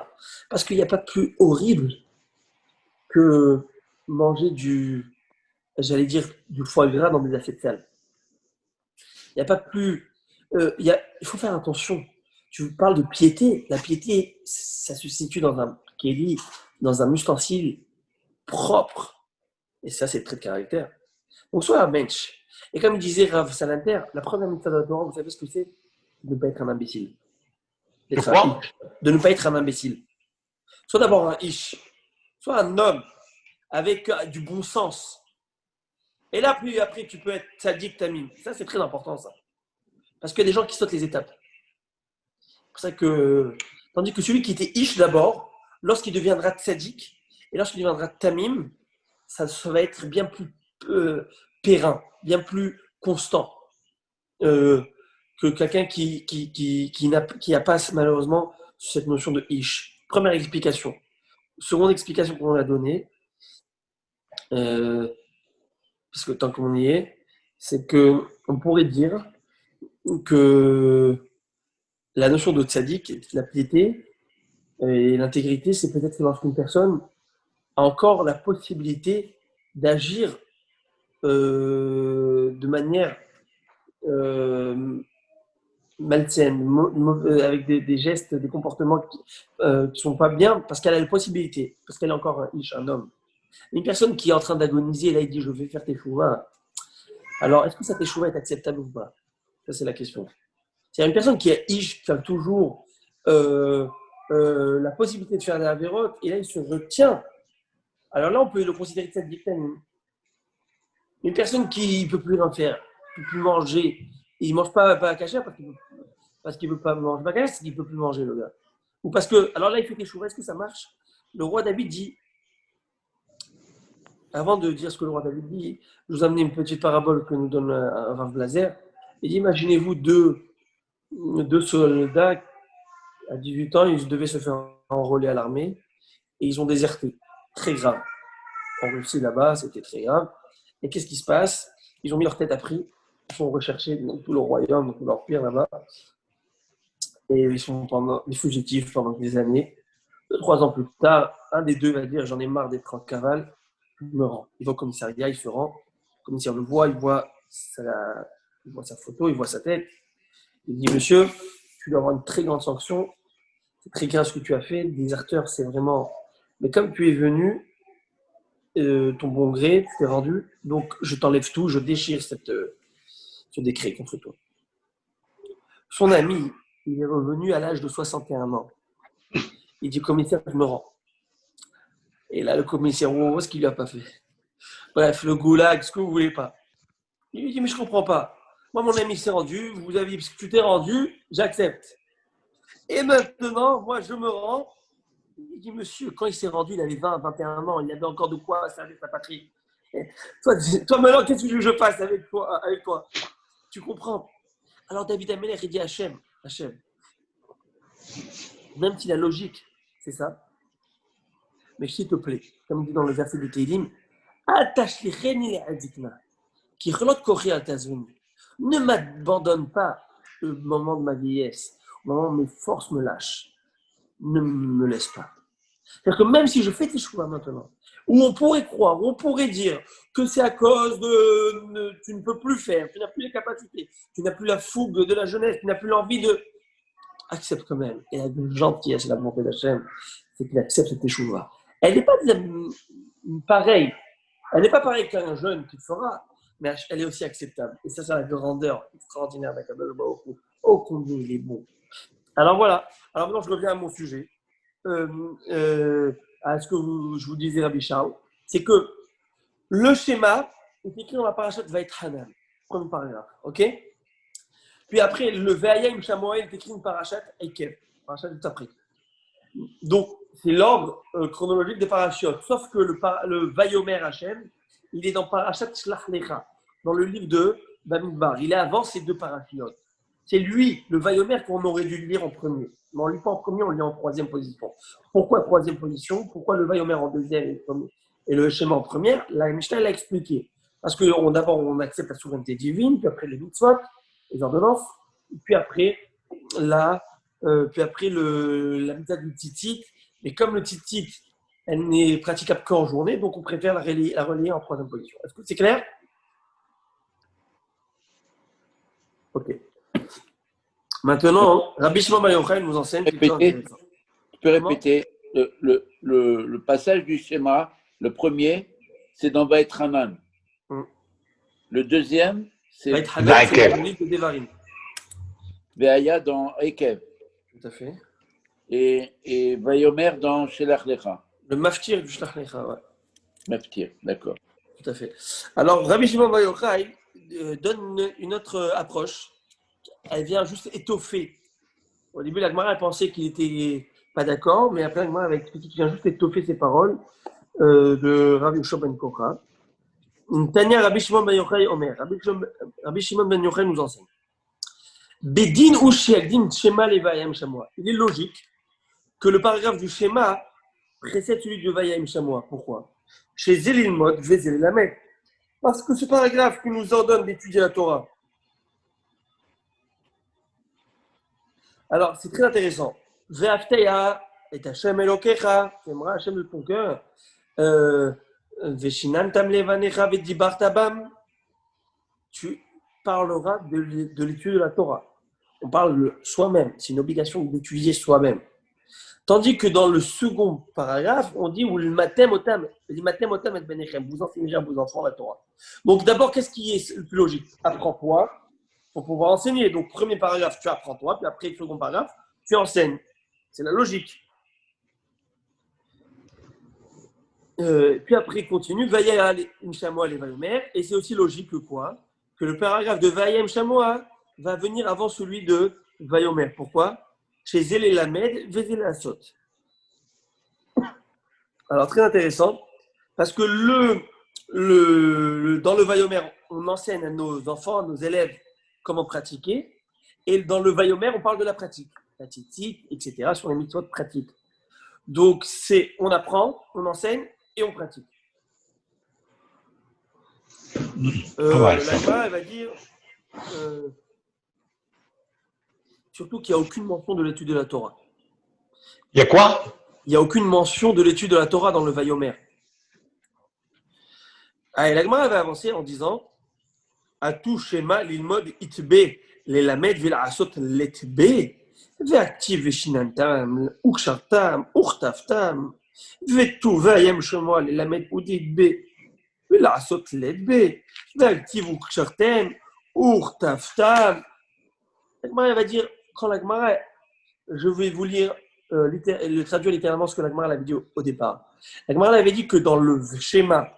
Parce qu'il n'y a pas de plus horrible que manger du foie gras dans des assiettes sales. Il n'y a pas plus. Il faut faire attention. Tu parles de piété. La piété, ça se situe dans un kéli, dans un ustensile propre. Et ça, c'est le trait de caractère. Donc, soit un bench. Et comme disait Rav Salanter, la première mitzvah de la Torah, vous savez ce que c'est? De ne pas être un imbécile. De ne pas être un imbécile. Soit d'abord un ish, soit un homme avec du bon sens. Et là, puis après, tu peux être tzaddik tamim. Ça, c'est très important, ça. Parce qu'il y a des gens qui sautent les étapes. C'est pour ça que, tandis que celui qui était ish d'abord, lorsqu'il deviendra tzaddik, et lorsqu'il deviendra tamim, ça va être bien plus périn, bien plus constant que quelqu'un qui n'a pas malheureusement cette notion de ish. Première explication. Seconde explication qu'on a donnée, puisque tant qu'on y est, c'est qu'on pourrait dire que la notion de tzaddik, la piété et l'intégrité, c'est peut-être lorsqu'une personne a encore la possibilité d'agir de manière malsaine, avec des gestes, des comportements qui ne sont pas bien, parce qu'elle a la possibilité, parce qu'elle est encore un homme. Une personne qui est en train d'agoniser, là, il dit « je vais faire tes chouvas ». Alors, est-ce que ça tes chouvas est acceptable ou pas? Ça, c'est la question. C'est une personne qui est ish, qui a toujours la possibilité de faire des avérotes, et là, il se retient. Alors là, on peut le considérer cette dictature. Une personne qui ne peut plus rien faire, ne peut plus manger, et il ne mange pas à cacher parce qu'il ne veut pas manger à cacher, c'est qu'il ne peut plus manger, le gars. Ou parce que, alors là, il fait des chouvas, est-ce que ça marche? Le roi David dit, avant de dire ce que le roi David dit, je vous amener une petite parabole que nous donne Rav Blazer. Il dit, imaginez-vous deux soldats à 18 ans, ils devaient se faire enrôler à l'armée et ils ont déserté. Très grave. En Russie, là-bas, c'était très grave. Et qu'est-ce qui se passe? Ils ont mis leur tête à prix. Ils sont recherchés dans tout le royaume, dans tout l'empire là-bas. Et ils sont des fugitifs pendant des années. 2-3 ans plus tard, un des deux va dire, j'en ai marre d'être en cavale. Je me rends. Il va au commissariat, il se rend. Le commissaire le voit, il voit sa photo, il voit sa tête. Il dit, monsieur, tu dois avoir une très grande sanction. c'est très bien ce que tu as fait. Déserteur, c'est vraiment. Mais comme tu es venu, ton bon gré, tu t'es rendu, donc je t'enlève tout, je déchire ce décret contre toi. Son ami, il est revenu à l'âge de 61 ans. Il dit, commissaire, je me rends. Et là, le commissaire, oh, ce qu'il lui a pas fait. Bref, le goulag, ce que vous voulez pas. Il lui dit, mais je comprends pas. Moi, mon ami s'est rendu, vous avez, parce que tu t'es rendu, j'accepte. Et maintenant, moi, je me rends. Il dit, monsieur, quand il s'est rendu, il avait 20, 21 ans, il avait encore de quoi servir sa patrie. Et toi, maintenant, qu'est-ce que je fasse avec toi? Tu comprends? Alors, David Ameller, il dit, Hachem, même si la logique, c'est ça, mais s'il te plaît, comme dit dans le verset de Télim, ne m'abandonne pas au moment de ma vieillesse, au moment où mes forces me lâchent. Ne me laisse pas. C'est-à-dire que même si je fais tes choix maintenant, où on pourrait croire, où on pourrait dire que c'est à cause de tu ne peux plus faire, tu n'as plus les capacités, tu n'as plus la fougue de la jeunesse, tu n'as plus l'envie de. Accepte quand même. Et la gentillesse, la volonté d'Hachem, c'est qu'il accepte tes choix. Elle n'est pas pareille. Elle n'est pas pareille qu'un jeune qui le fera, mais elle est aussi acceptable. Et ça, c'est la grandeur extraordinaire d'Akadosh Baruch Hu. Oh, combien il est bon. Alors voilà. Alors maintenant, je reviens à mon sujet. À ce que je vous disais, Rabbi Charles, c'est que le schéma est écrit dans la parashat Vaïtchanan, premier paragraphe, ok? Puis après, le Ve'ayim Shamoel est écrit une parashat Eikev, parashat du Tzaprik. Donc, c'est l'ordre chronologique des parachutes, sauf que le Vayomer Hashem, il est dans parashat Shlach Lecha, dans le livre de Bamidbar. Il est avant ces deux parachutes. C'est lui, le Vayomer, qu'on aurait dû lire en premier. Mais on ne lit pas en premier, on le lit en troisième position. Pourquoi troisième position? Pourquoi le Vayomer en deuxième et le schéma en première? La Mishnah l'a expliqué. Parce que d'abord, on accepte la souveraineté divine, puis après les mitzvot, les ordonnances, et puis après la mitzvah du titit. Mais comme le titit, elle n'est praticable qu'en journée, donc on préfère la relier en troisième position. Est-ce que c'est clair? Ok. Maintenant, Rabbi Shimon Bar Yochai nous enseigne quelque chose d'intéressant. Tu peux répéter le passage du schéma. Le premier, c'est dans Vaïtchanan. Le deuxième, c'est dans le livre de Devarim. Ve'aya dans Eikev. Tout à fait. Et Vayomer dans Shelach Lecha. Le maftir du Shelach Lecha, ouais. Maftir, d'accord. Tout à fait. Alors, Rabbi Shimon Bar Yochai donne une autre approche. Elle vient juste étoffer. Au début, la Gemara pensait qu'il n'était pas d'accord, mais après, la Gemara avait expliqué qu'il vient juste étoffer ses paroles de Rabbi Yoshua ben Kocha. Tania Rabbi Shimon ben Yochai Omer. Rabbi Shimon ben Yochai nous enseigne. Bedin ou Shealdin Shema Levayam Shamoa. Il est logique que le paragraphe du schéma précède celui de Vayam Shamoa. Pourquoi? Chez Zélilmod, Vézel Lamed. Parce que ce paragraphe qui nous ordonne d'étudier la Torah, alors c'est très intéressant. Ve'afteya et Hashem Elokecha, tu aimeras Hashem de ton cœur. Ve'shinantam levanecha ve'dibarta bam. Tu parleras de l'étude de la Torah. On parle de soi-même. C'est une obligation d'étudier soi-même. Tandis que dans le second paragraphe, on dit vous enseignez à vos enfants la Torah. Donc d'abord, qu'est-ce qui est le plus logique? Apprends-toi pour pouvoir enseigner. Donc premier paragraphe, tu apprends toi, puis après le second paragraphe, tu enseignes. C'est la logique. Puis après, il continue, Vayam Shamoa les Vayomer, et c'est aussi logique que quoi? Que le paragraphe de Vayam Shamoa va venir avant celui de Vayomer. Pourquoi? Chez Zélé Lamed, Vézélé Asot. Alors, très intéressant, parce que dans le Vayomer, on enseigne à nos enfants, à nos élèves, comment pratiquer, et dans le Vayomer, on parle de la pratique, la tzitzit, etc., sur les mitzvot pratiques. Donc, on apprend, on enseigne et on pratique. La Gemara, elle va dire surtout qu'il n'y a aucune mention de l'étude de la Torah. Il y a quoi? Il n'y a aucune mention de l'étude de la Torah dans le Vayomer. Et la Gemara va avancer en disant Atu Shema Lilmod Itbe Lelamed Vil'asot Letbe Ve'aktiv ve'shinantam, ukshartam, uchtaftam, ve'tuva yem shemoa lelamed udit be, ve'la'asot led be, ve'aktiv ukshartem, uchtaftam. La Gemara va dire, quand la Gemara, je vais vous lire, le traduire littéralement ce que la Gemara avait dit au départ. La Gemara avait dit que dans le schéma,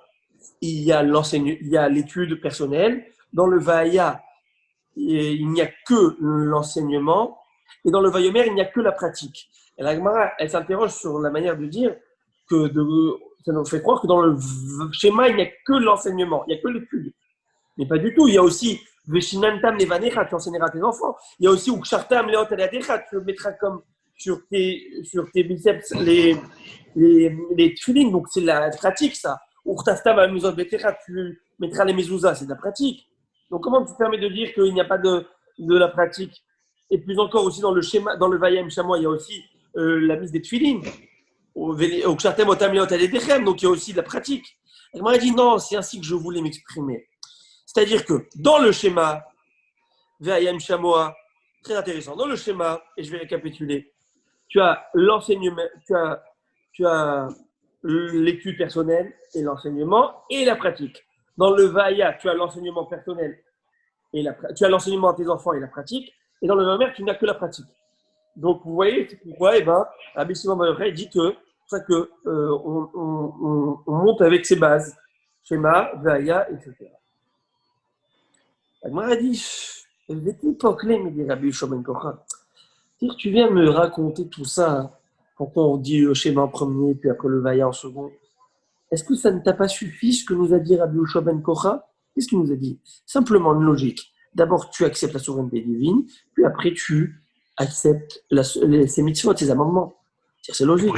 il y a l'étude personnelle. Dans le Vaya, il n'y a que l'enseignement. Et dans le Vayomer, il n'y a que la pratique. Et la Gemara, elle s'interroge sur la manière de dire que ça nous fait croire que dans le schéma, il n'y a que l'enseignement, il n'y a que l'étude. Mais pas du tout. Il y a aussi Veshinantam Levanecha, tu enseigneras à tes enfants. Il y a aussi Ukshartam Leot Aladecha, tu le mettras comme sur tes biceps les tefilin. Donc c'est la pratique, ça. Uktaftam Amuzot Betecha, tu mettras les mezuzahs, c'est de la pratique. Donc comment tu te permets de dire qu'il n'y a pas de la pratique? Et plus encore aussi dans le schéma, dans le Vayem Shamoa, il y a aussi la mise des tefilin. Ukshartam Otam Leot Aladechem, donc il y a aussi de la pratique. Elle m'a dit non, c'est ainsi que je voulais m'exprimer. C'est-à-dire que dans le schéma, Vayem Shamoa, très intéressant, dans le schéma, et je vais récapituler, tu as l'enseignement, tu as l'étude personnelle et l'enseignement et la pratique. Dans le Vaya, tu as l'enseignement personnel et tu as l'enseignement à tes enfants et la pratique. Et dans le Vayomer, tu n'as que la pratique. Donc vous voyez, c'est pourquoi Rabbi Shimon bar Yochai dit que c'est ça que on monte avec ses bases, schéma, Vaya, etc. La Gemara dit, me dit Rabbi Shimon ben Kocha. Tu viens me raconter tout ça, quand on dit le schéma en premier, puis après le Vaya en second. Est-ce que ça ne t'a pas suffi ce que nous a dit Rabbi Shimon ben Kocha? Qu'est-ce qu'il nous a dit? Simplement une logique. D'abord, tu acceptes la souveraineté divine, puis après, tu acceptes ces mitzvot, ces amendements. C'est logique.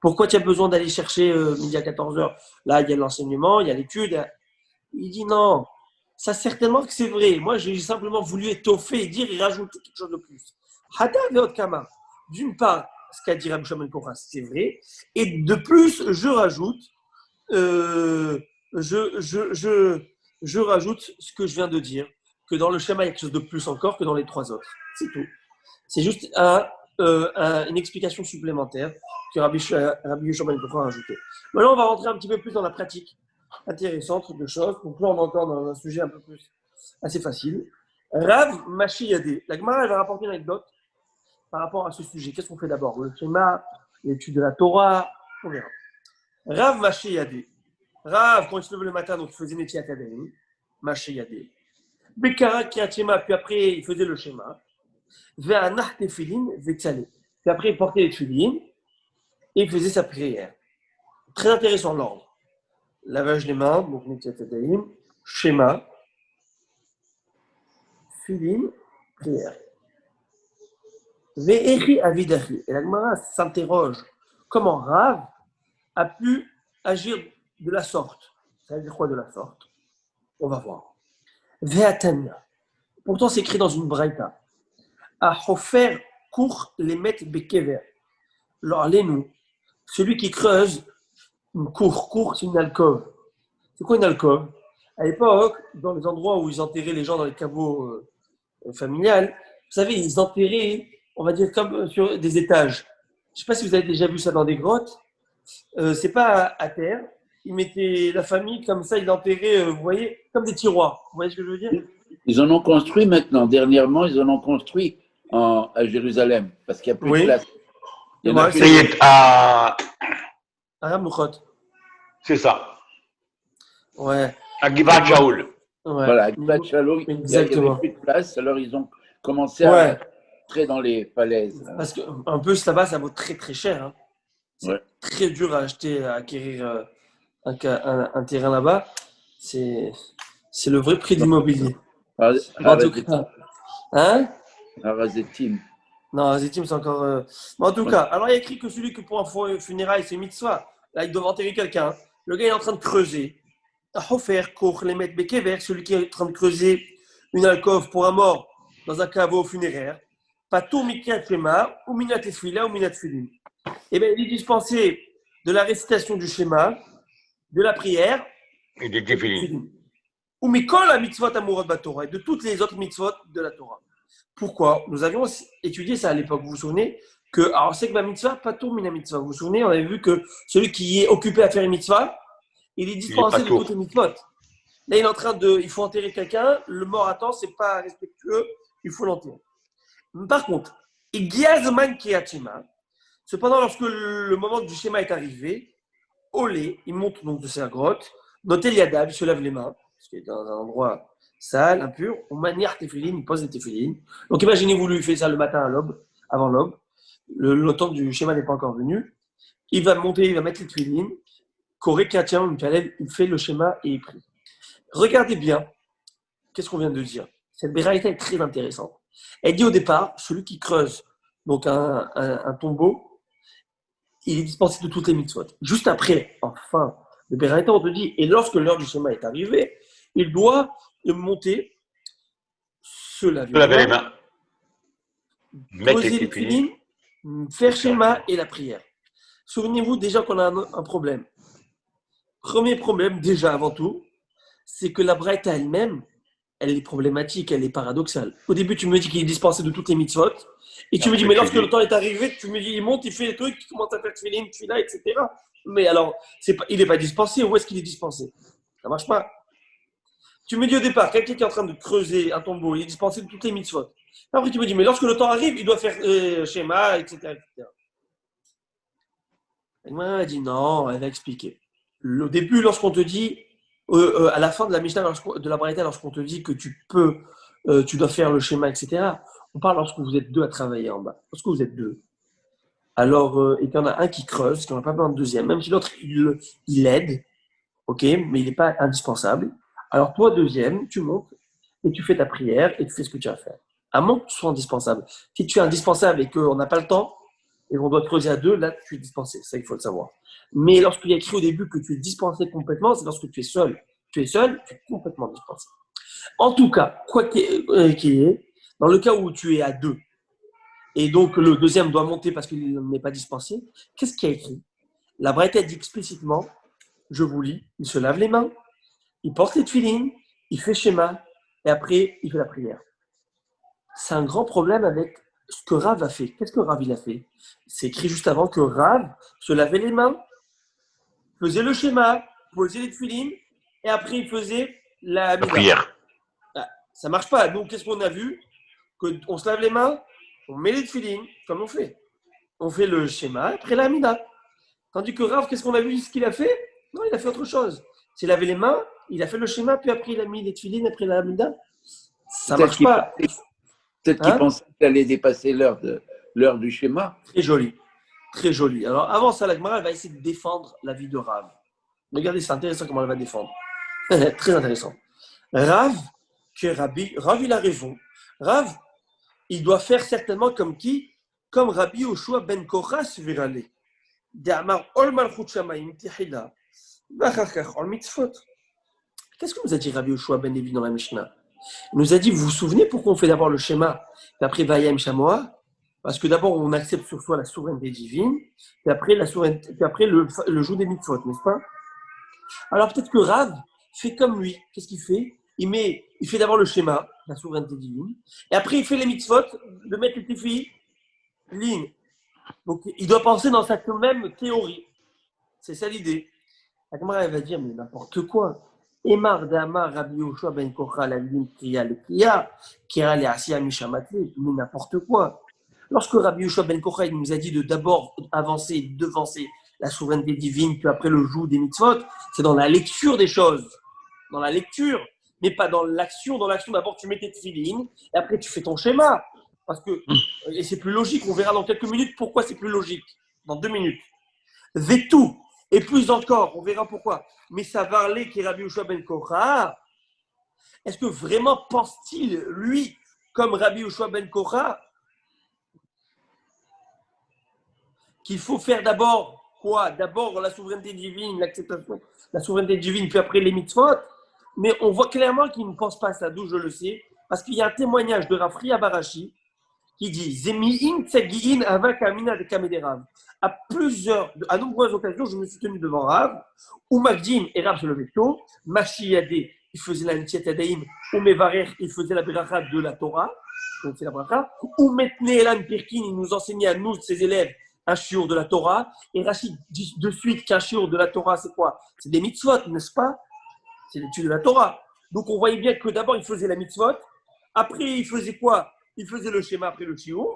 Pourquoi tu as besoin d'aller chercher midi à 14h? Là, il y a l'enseignement, il y a l'étude. Il dit non. Ça, certainement que c'est vrai. Moi, j'ai simplement voulu étoffer et dire et rajouter quelque chose de plus. D'une part, ce qu'a dit Rabbi Shimon ben Kocha, c'est vrai. Et de plus, je rajoute, je rajoute ce que je viens de dire, que dans le schéma, il y a quelque chose de plus encore que dans les trois autres. C'est tout. C'est juste une explication supplémentaire que Rabbi Shimon ben Kocha a rajoutée. Maintenant, on va rentrer un petit peu plus dans la pratique intéressante de choses. Donc là, on est encore dans un sujet un peu plus assez facile. Rav Mashi Yadé. La Gemara va rapporter une anecdote par rapport à ce sujet. Qu'est-ce qu'on fait d'abord? Le schéma, l'étude de la Torah, on verra. Rav Mashi Yadé. Rav, quand il se levait le matin, donc il faisait Netiat Yadayim, Mashi Yadé. Bekara Kiachema, puis après il faisait le schéma. Ve'anach tefilin ve'tzalé. Puis après il portait les tefilin et il faisait sa prière. Très intéressant l'ordre. Lavage des mains, donc Netiat Yadayim, schéma, tefilin, prière. Ve'echi avidachi. Et la Gemara s'interroge comment Rav a pu agir de la sorte. Ça veut dire quoi de la sorte? On va voir. Ve'atan. Pourtant, c'est écrit dans une braïta. A hofer cour les mettre bekever. Alors, allez-nous. Celui qui creuse une cour, c'est une alcôve. C'est quoi une alcôve? À l'époque, dans les endroits où ils enterraient les gens dans les caveaux familiales, vous savez, ils enterraient, on va dire, comme sur des étages. Je ne sais pas si vous avez déjà vu ça dans des grottes. C'est pas à terre. Ils mettaient la famille comme ça, ils l'enterraient, vous voyez, comme des tiroirs. Vous voyez ce que je veux dire? Ils en ont construit maintenant. Dernièrement, ils en ont construit à Jérusalem parce qu'il n'y a plus de place. Il y en a plus. À Ramouchot. C'est ça. Ouais. À Givat Shaoul. Ouais. Voilà, à Givat Shaoul, il n'y avait plus de place. Alors, ils ont commencé à entrer dans les falaises. Parce qu'en plus, là-bas, ça vaut très très cher. Hein. C'est très dur à acheter, à acquérir un terrain là-bas. C'est le vrai prix de l'immobilier. En tout cas. Hein? Arazetim. Non, Arazetim, c'est encore. Mais en tout cas, alors il y a écrit que celui que pour un funérail, c'est mitzvah. Là, ils doivent enterrer quelqu'un. Le gars, il est en train de creuser. Celui qui est en train de creuser une alcôve pour un mort dans un caveau funéraire. Patou mikat shema, ou minat tefila, ou minat tefilin. Eh bien, il est dispensé de la récitation du schéma, de la prière, et des tefilin. ou mikol la mitzvot amurot batorah, et de toutes les autres mitzvot de la Torah. Pourquoi? Nous avions étudié ça à l'époque, vous vous souvenez que, alors c'est que ma mitzvah, pas tout mina mitzvah. Vous vous souvenez, on avait vu que celui qui est occupé à faire une mitzvah, il est dispensé de toutes les mitzvot. Là, il est en train il faut enterrer quelqu'un, le mort attend, c'est pas respectueux, il faut l'enterrer. Par contre, Giazman Kiachima, cependant, lorsque le moment du schéma est arrivé, Olé, il monte donc de sa grotte, Notel Yadab, il se lave les mains, parce qu'il est dans un endroit sale, impur, on manière téfilines, il pose des téfilines. Donc imaginez-vous, lui, il fait ça le matin à l'aube, avant l'aube, le temps du schéma n'est pas encore venu, il va monter, il va mettre les téfilines, Koré Kiachima, il fait le schéma et il prie. Regardez bien, qu'est-ce qu'on vient de dire. Cette béraïta est très intéressante. Elle dit au départ, celui qui creuse donc un tombeau, il est dispensé de toutes les mitzvot. Juste après, en fin de béraïta, on te dit, et lorsque l'heure du schéma est arrivée, il doit monter, se laver les mains, poser les filines, faire schéma et la prière. Souvenez-vous déjà qu'on a un problème. Premier problème, déjà avant tout, c'est que la braïta elle-même, elle est problématique, elle est paradoxale. Au début, tu me dis qu'il est dispensé de toutes les mitzvot, et tu me dis, mais lorsque le temps est arrivé, tu me dis, il monte, il fait les trucs, il commence à faire tefilin, tefila, etc. Mais alors, il n'est pas dispensé, où est-ce qu'il est dispensé? Ça ne marche pas. Tu me dis au départ, quelqu'un qui est en train de creuser un tombeau, il est dispensé de toutes les mitzvot. Après, tu me dis, mais lorsque le temps arrive, il doit faire schéma, etc. etc. Et moi, elle dit, non, elle va expliquer. Au début, lorsqu'on te dit, à la fin de la Mishnah, de la Braïta, lorsqu'on te dit que tu dois faire le schéma, etc., on parle lorsque vous êtes deux à travailler en bas. Lorsque vous êtes deux. Alors, et qu'il y en a un qui creuse, qu'il n'y en a pas besoin de deuxième, même si l'autre, il aide, ok, mais il n'est pas indispensable. Alors, toi, deuxième, tu montes et tu fais ta prière et tu fais ce que tu as à faire. À moins que tu sois indispensable. Si tu es indispensable et qu'on n'a pas le temps et qu'on doit creuser à deux, là, tu es dispensé. Ça, il faut le savoir. Mais lorsqu'il y a écrit au début que tu es dispensé complètement, c'est lorsque tu es seul. Tu es complètement dispensé. En tout cas, quoi qu'il est, dans le cas où tu es à deux, et donc le deuxième doit monter parce qu'il n'est pas dispensé, qu'est-ce qu'il y a écrit? La Braïta dit explicitement, je vous lis, il se lave les mains, il porte les tefilines, il fait schéma, et après, il fait la prière. C'est un grand problème avec ce que Rav a fait. Qu'est-ce que Rav il a fait? C'est écrit juste avant que Rav se lavait les mains, faisait le schéma, posait les tefilines, et après il faisait la prière. Ça ne marche pas. Donc, qu'est-ce qu'on a vu? On se lave les mains, on met les tefilines, comme on fait. On fait le schéma, après la Hamida. Tandis que Rav, qu'est-ce qu'on a vu ce qu'il a fait? Non, il a fait autre chose. Il s'est lavé les mains, il a fait le schéma, puis après il a mis les tefilines, après la Hamida. Ça ne marche pas. Peut-être qu'il pensait qu'il allait dépasser l'heure du schéma. Très joli. Très joli. Alors, avant ça, la Gemara, elle va essayer de défendre la vie de Rav. Regardez, c'est intéressant comment elle va défendre. Très intéressant. Rav, il a raison. Rav, il doit faire certainement comme qui? Comme Rabbi Yoshua ben Kochas virale. Qu'est-ce que nous a dit Rabbi Yoshua ben Levi dans la Mishnah? Il nous a dit, vous vous souvenez pourquoi on fait d'abord le schéma, puis après Vayem Shamoa? Parce que d'abord on accepte sur soi la souveraineté divine, puis après, le joug des mitzvot, n'est-ce pas? Alors peut-être que Rav fait comme lui. Qu'est-ce qu'il fait? Il fait d'abord le schéma, la souveraineté divine, et après il fait les mitzvot, de mettre les tefilines. Donc il doit penser dans cette même théorie. C'est ça l'idée. La Gemara va dire, mais n'importe quoi. Emar d'Amar Rabbi Yoshua ben Kocha la ligne Kriya le Kriya, Kira le Asiya Mishamatli, mais n'importe quoi. Lorsque Rabbi Yoshua ben Kocha nous a dit de d'abord avancer, devancer la souveraineté divine, puis après le joug des mitzvot, c'est dans la lecture des choses. Dans la lecture, mais pas dans l'action. Dans l'action, d'abord, tu mets tes tefilines, et après, tu fais ton schéma. Parce que, et c'est plus logique, on verra dans quelques minutes pourquoi c'est plus logique. Dans 2 minutes. Vetou, et plus encore, on verra pourquoi. Mais ça va aller qui est Rabbi Yoshua ben Kocha. Est-ce que vraiment pense-t-il, lui, comme Rabbi Yoshua ben Kocha, qu'il faut faire d'abord quoi? D'abord la souveraineté divine, l'acceptation, la souveraineté divine, puis après les mitzvot. Mais on voit clairement qu'il ne pense pas ça, d'où je le sais, parce qu'il y a un témoignage de Rav Ria Barashi qui dit Zemi'in tsagi'in avak amina de kamederav. À nombreuses occasions, je me suis tenu devant Rav, ou Magdim et Rav se levait tôt, Mashiyade, il faisait la Ntiat Adaim, ou Mevarer, il faisait la Beracha de la Torah, donc c'est la bracha, ou Metne Elan Pirkin, il nous enseignait à nous, ses élèves, un shiur de la Torah, et Rachid dit de suite qu'un shiur de la Torah, c'est quoi? C'est des mitzvot, n'est-ce pas? C'est l'étude de la Torah. Donc on voyait bien que d'abord il faisait la mitzvot, après il faisait quoi? Il faisait le schéma après le shiur,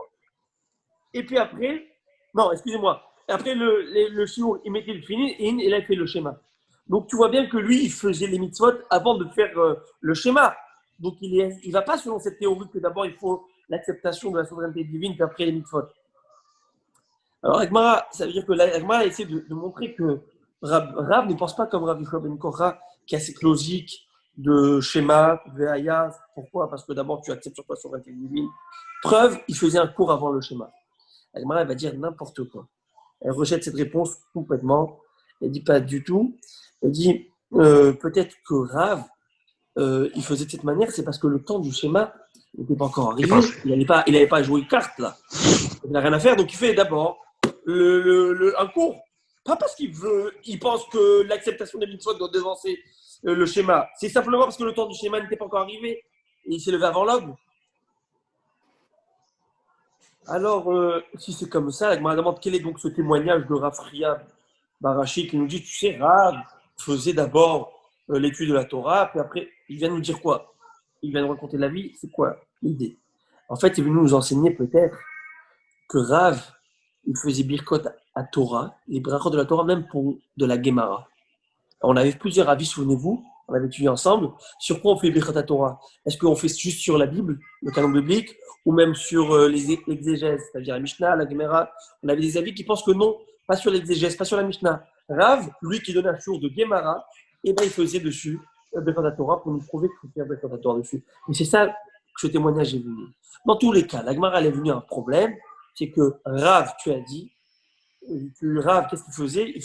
et puis après, non, excusez-moi, après le shiur, il mettait le finin, et là il fait le schéma. Donc tu vois bien que lui, il faisait les mitzvot avant de faire le schéma. Donc il ne va pas selon cette théorie que d'abord il faut l'acceptation de la souveraineté divine, puis après les mitzvot. Alors Agmara, ça veut dire que Agmara essaie de montrer que Rav ne pense pas comme Rav Yishua ben Korra, qui a cette logique de schéma, Ve'aya. Pourquoi? Parce que d'abord tu acceptes sur toi la souveraineté divine. Preuve, il faisait un cours avant le schéma. Agmara va dire n'importe quoi. Elle rejette cette réponse complètement. Elle ne dit pas du tout. Elle dit peut-être que Rav, il faisait de cette manière, c'est parce que le temps du schéma n'était pas encore arrivé. Il n'allait pas jouer carte là. Il n'a rien à faire, donc il fait d'abord un cours. Pas parce il pense que l'acceptation des mitzvot doit devancer le schéma. C'est simplement parce que le temps du schéma n'était pas encore arrivé. Et il s'est levé avant l'aube. Alors, si c'est comme ça, je me demande quel est donc ce témoignage de Rav Chia Barashi qui nous dit, tu sais, Rav faisait d'abord l'étude de la Torah, puis après, il vient nous dire quoi? Il vient nous raconter la vie, c'est quoi l'idée? En fait, il est venu nous enseigner peut-être que Rav, il faisait birkot à Torah, les brachot de la Torah, même pour de la Gemara. On avait plusieurs avis, souvenez-vous, on avait étudié ensemble, sur quoi on fait birkot à Torah. Est-ce qu'on fait juste sur la Bible, le canon biblique, ou même sur l'exégèse, c'est-à-dire la Mishnah, la Gemara? On avait des avis qui pensent que non, pas sur l'exégèse, pas sur la Mishnah. Rav, lui qui donnait un jour de Gemara, et ben il faisait dessus birkot à Torah pour nous prouver qu'il faut faire birkot à Torah dessus. Et c'est ça que ce témoignage est venu. Dans tous les cas, la Gemara elle est venue à un problème, c'est que Rav, tu as dit, Rav, qu'est-ce qu'il faisait? Il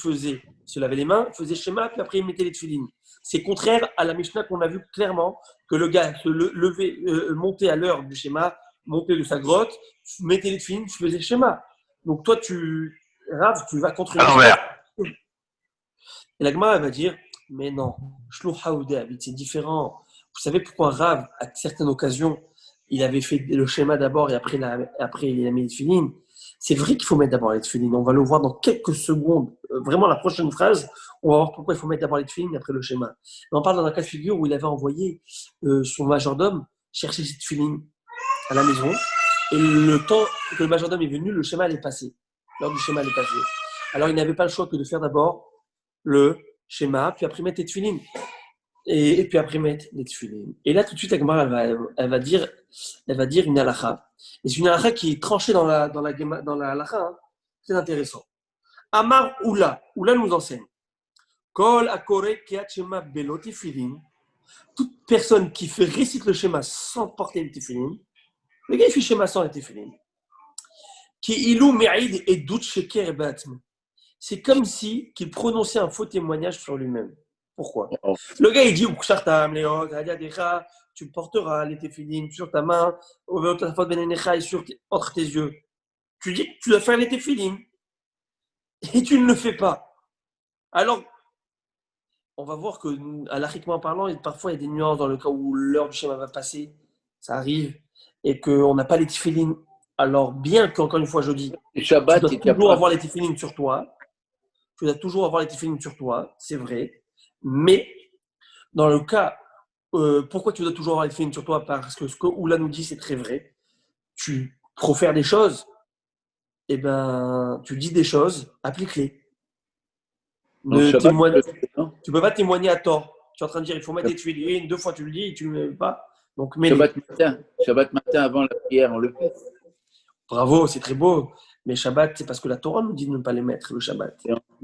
se lavait les mains, il faisait schéma, puis après il mettait les tefilines. C'est contraire à la Mishnah qu'on a vu clairement, que le gars se levait, montait à l'heure du schéma, montait de sa grotte, mettait les tefilines, tu faisais schéma. Donc toi, Rav, tu vas contre une. Et la Gemara va dire, mais non, c'est différent. Vous savez pourquoi Rav, à certaines occasions, il avait fait le schéma d'abord et après il a mis les tefilines. C'est vrai qu'il faut mettre d'abord les tefilines. On va le voir dans quelques secondes. Vraiment, la prochaine phrase, on va voir pourquoi il faut mettre d'abord les tefilines et après le schéma. Mais on parle dans un cas de figure où il avait envoyé son majordome chercher ses tefilines à la maison. Et le temps que le majordome est venu, le schéma allait passer. L'heure du schéma allait passer. Alors, il n'avait pas le choix que de faire d'abord le schéma, puis après mettre les tefilines. Et puis après mettre les tefilines. Et là, tout de suite, Agmara, elle va dire une halakha. Et c'est une halakha qui est tranchée dans la halakha. Hein. C'est intéressant. Amar Oula. Oula nous enseigne. Kol akore keat shema belo tefilin. Toute personne qui récite le schéma sans porter les tefilin. Le gars, il fait le schéma sans les tefilin. Ki ilou me'id et dout sheker batm. C'est comme si qu'il prononçait un faux témoignage sur lui-même. Pourquoi? Le gars, il dit tu porteras les tefilines sur ta main, entre tes yeux. Tu dis que tu dois faire les tefilines et tu ne le fais pas. Alors, on va voir que, halachiquement parlant, parfois il y a des nuances dans le cas où l'heure du schéma va passer, ça arrive, et qu'on n'a pas les tefilines. Alors, bien qu'encore une fois, je dis, Shabbat, tu dois toujours avoir les tefilines sur toi. Tu dois toujours avoir les tefilines sur toi, c'est vrai. Mais, dans le cas, pourquoi tu dois toujours avoir les tefilines sur toi? Parce que ce que Oula nous dit, c'est très vrai. Tu profères des choses, eh ben, tu dis des choses, applique-les. Tu ne peux pas témoigner à tort. Tu es en train de dire, il faut mettre des tefilines, 2 fois tu le dis et tu ne le mets pas. Donc, Shabbat matin avant la prière, on le fait. Bravo, c'est très beau. Mais Shabbat, c'est parce que la Torah nous dit de ne pas les mettre, le Shabbat.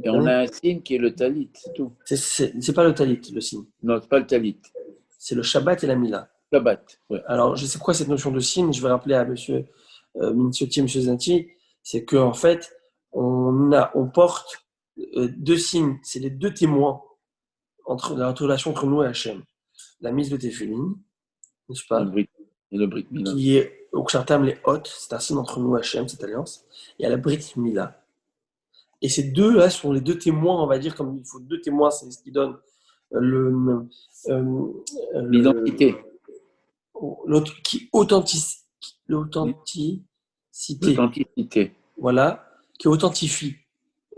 Et on a un signe qui est le talit, c'est tout. C'est pas le talit, le signe. Non, c'est pas le talit. C'est le Shabbat et la Mila. Shabbat, ouais. Alors, je sais quoi cette notion de signe, je vais rappeler à monsieur Minciotti, monsieur Zanti, c'est qu'en fait, on porte 2 signes, c'est les 2 témoins entre la relation entre nous et Hachem. La mise de Tefilin, n'est-ce pas? Et le Brit Mila. Qui est au Kshartam les hôtes, c'est un signe entre nous et Hachem, cette alliance. Et à la Brit Mila. Et ces 2-là sont les 2 témoins, on va dire, comme il faut 2 témoins, c'est ce qui donne l'identité. L'autre qui l'authenticité. L'authenticité. Voilà, qui authentifie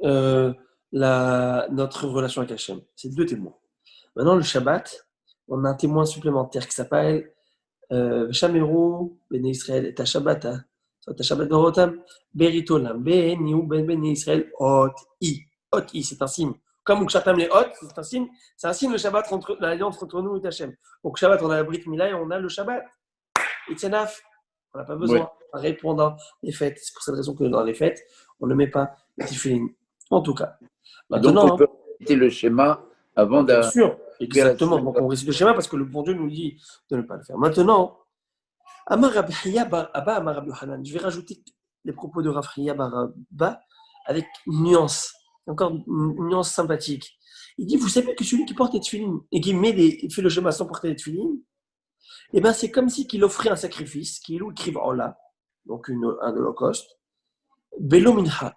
notre relation avec Hachem. C'est 2 témoins. Maintenant, le Shabbat, on a un témoin supplémentaire qui s'appelle Shameru Ben Israël et Shabbat. Shabbat Barotam, Beritolam, Ben Niou Ben Israël, Ot I. Ot I, c'est un signe. Comme Kshatam les Ot, c'est un signe le Shabbat, l'alliance entre nous et Hachem. Donc, Shabbat, on a la Brit Mila et on a le Shabbat. Itzenaf, on n'a pas besoin de répondre les fêtes. C'est pour cette raison que dans les fêtes, on ne met pas les tefillin. En tout cas. Maintenant, donc, on peut réciter le schéma avant bien sûr, exactement. Donc, on récite le schéma parce que le bon Dieu nous dit de ne pas le faire. Maintenant, Amar Rabbi Hiya bar Abba, Amar Rabbi Yohanan. Je vais rajouter les propos de Rabbi Hiya bar Abba avec une nuance, encore une nuance sympathique. Il dit, vous savez que celui qui porte les tefillin et qui fait le schéma sans porter les tefillin, eh ben, c'est comme si qu'il offrait un sacrifice, qui est l'écrive Allah, donc un holocauste, Belo Minha,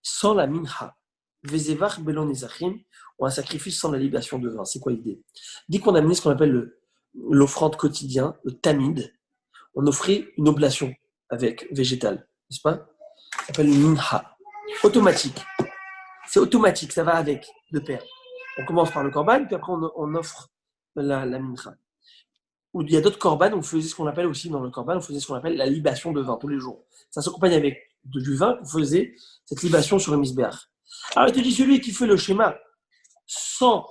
sans la Minha, Vezevach Belo Nezachim, ou un sacrifice sans la libation de vin. C'est quoi l'idée? Dès qu'on a amené ce qu'on appelle l'offrande quotidien, le tamid, on offrait une oblation avec végétal, n'est-ce pas? Ça s'appelle une Minha, automatique. C'est automatique, ça va avec, de pair. On commence par le korban, puis après on offre la Minha. Ou il y a d'autres korban, on faisait ce qu'on appelle aussi dans le korban, on faisait ce qu'on appelle la libation de vin tous les jours. Ça s'accompagne avec du vin qu'on faisait cette libation sur le misbéach. Alors il te dit celui qui fait le schéma sans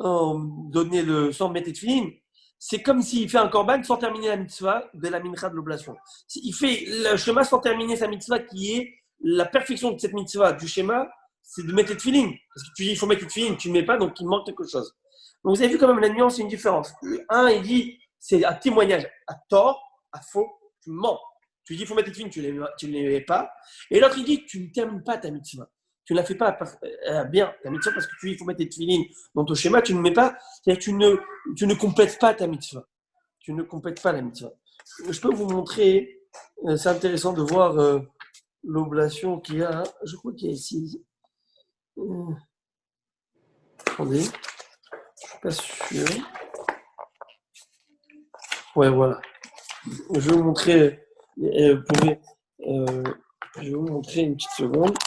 sans mettre de tefillin, c'est comme s'il fait un korban sans terminer la mitzvah de la mincha de l'oblation. Il fait le schéma sans terminer sa mitzvah qui est la perfection de cette mitzvah du schéma, c'est de mettre les tefillin. Parce que tu dis il faut mettre les tefillin, tu ne mets pas, donc il manque quelque chose. Donc vous avez vu quand même la nuance, c'est une différence. Un, il dit c'est un témoignage à tort, à faux, tu mens. Tu dis il faut mettre les tefillin, tu ne les mets pas. Et l'autre, il dit tu ne termines pas ta mitzvah. Tu ne la fais pas bien, ta mitzvah, parce que tu dis il faut mettre les tefillin dans ton schéma, tu ne mets pas, c'est-à-dire que tu ne complètes pas ta mitzvah. Tu ne complètes pas la mitzvah. Je peux vous montrer, c'est intéressant de voir l'oblation qu'il y a, je crois qu'il y a ici. Attendez, je ne suis pas sûr. Ouais, voilà. Je vais vous montrer, je vais vous montrer une petite seconde.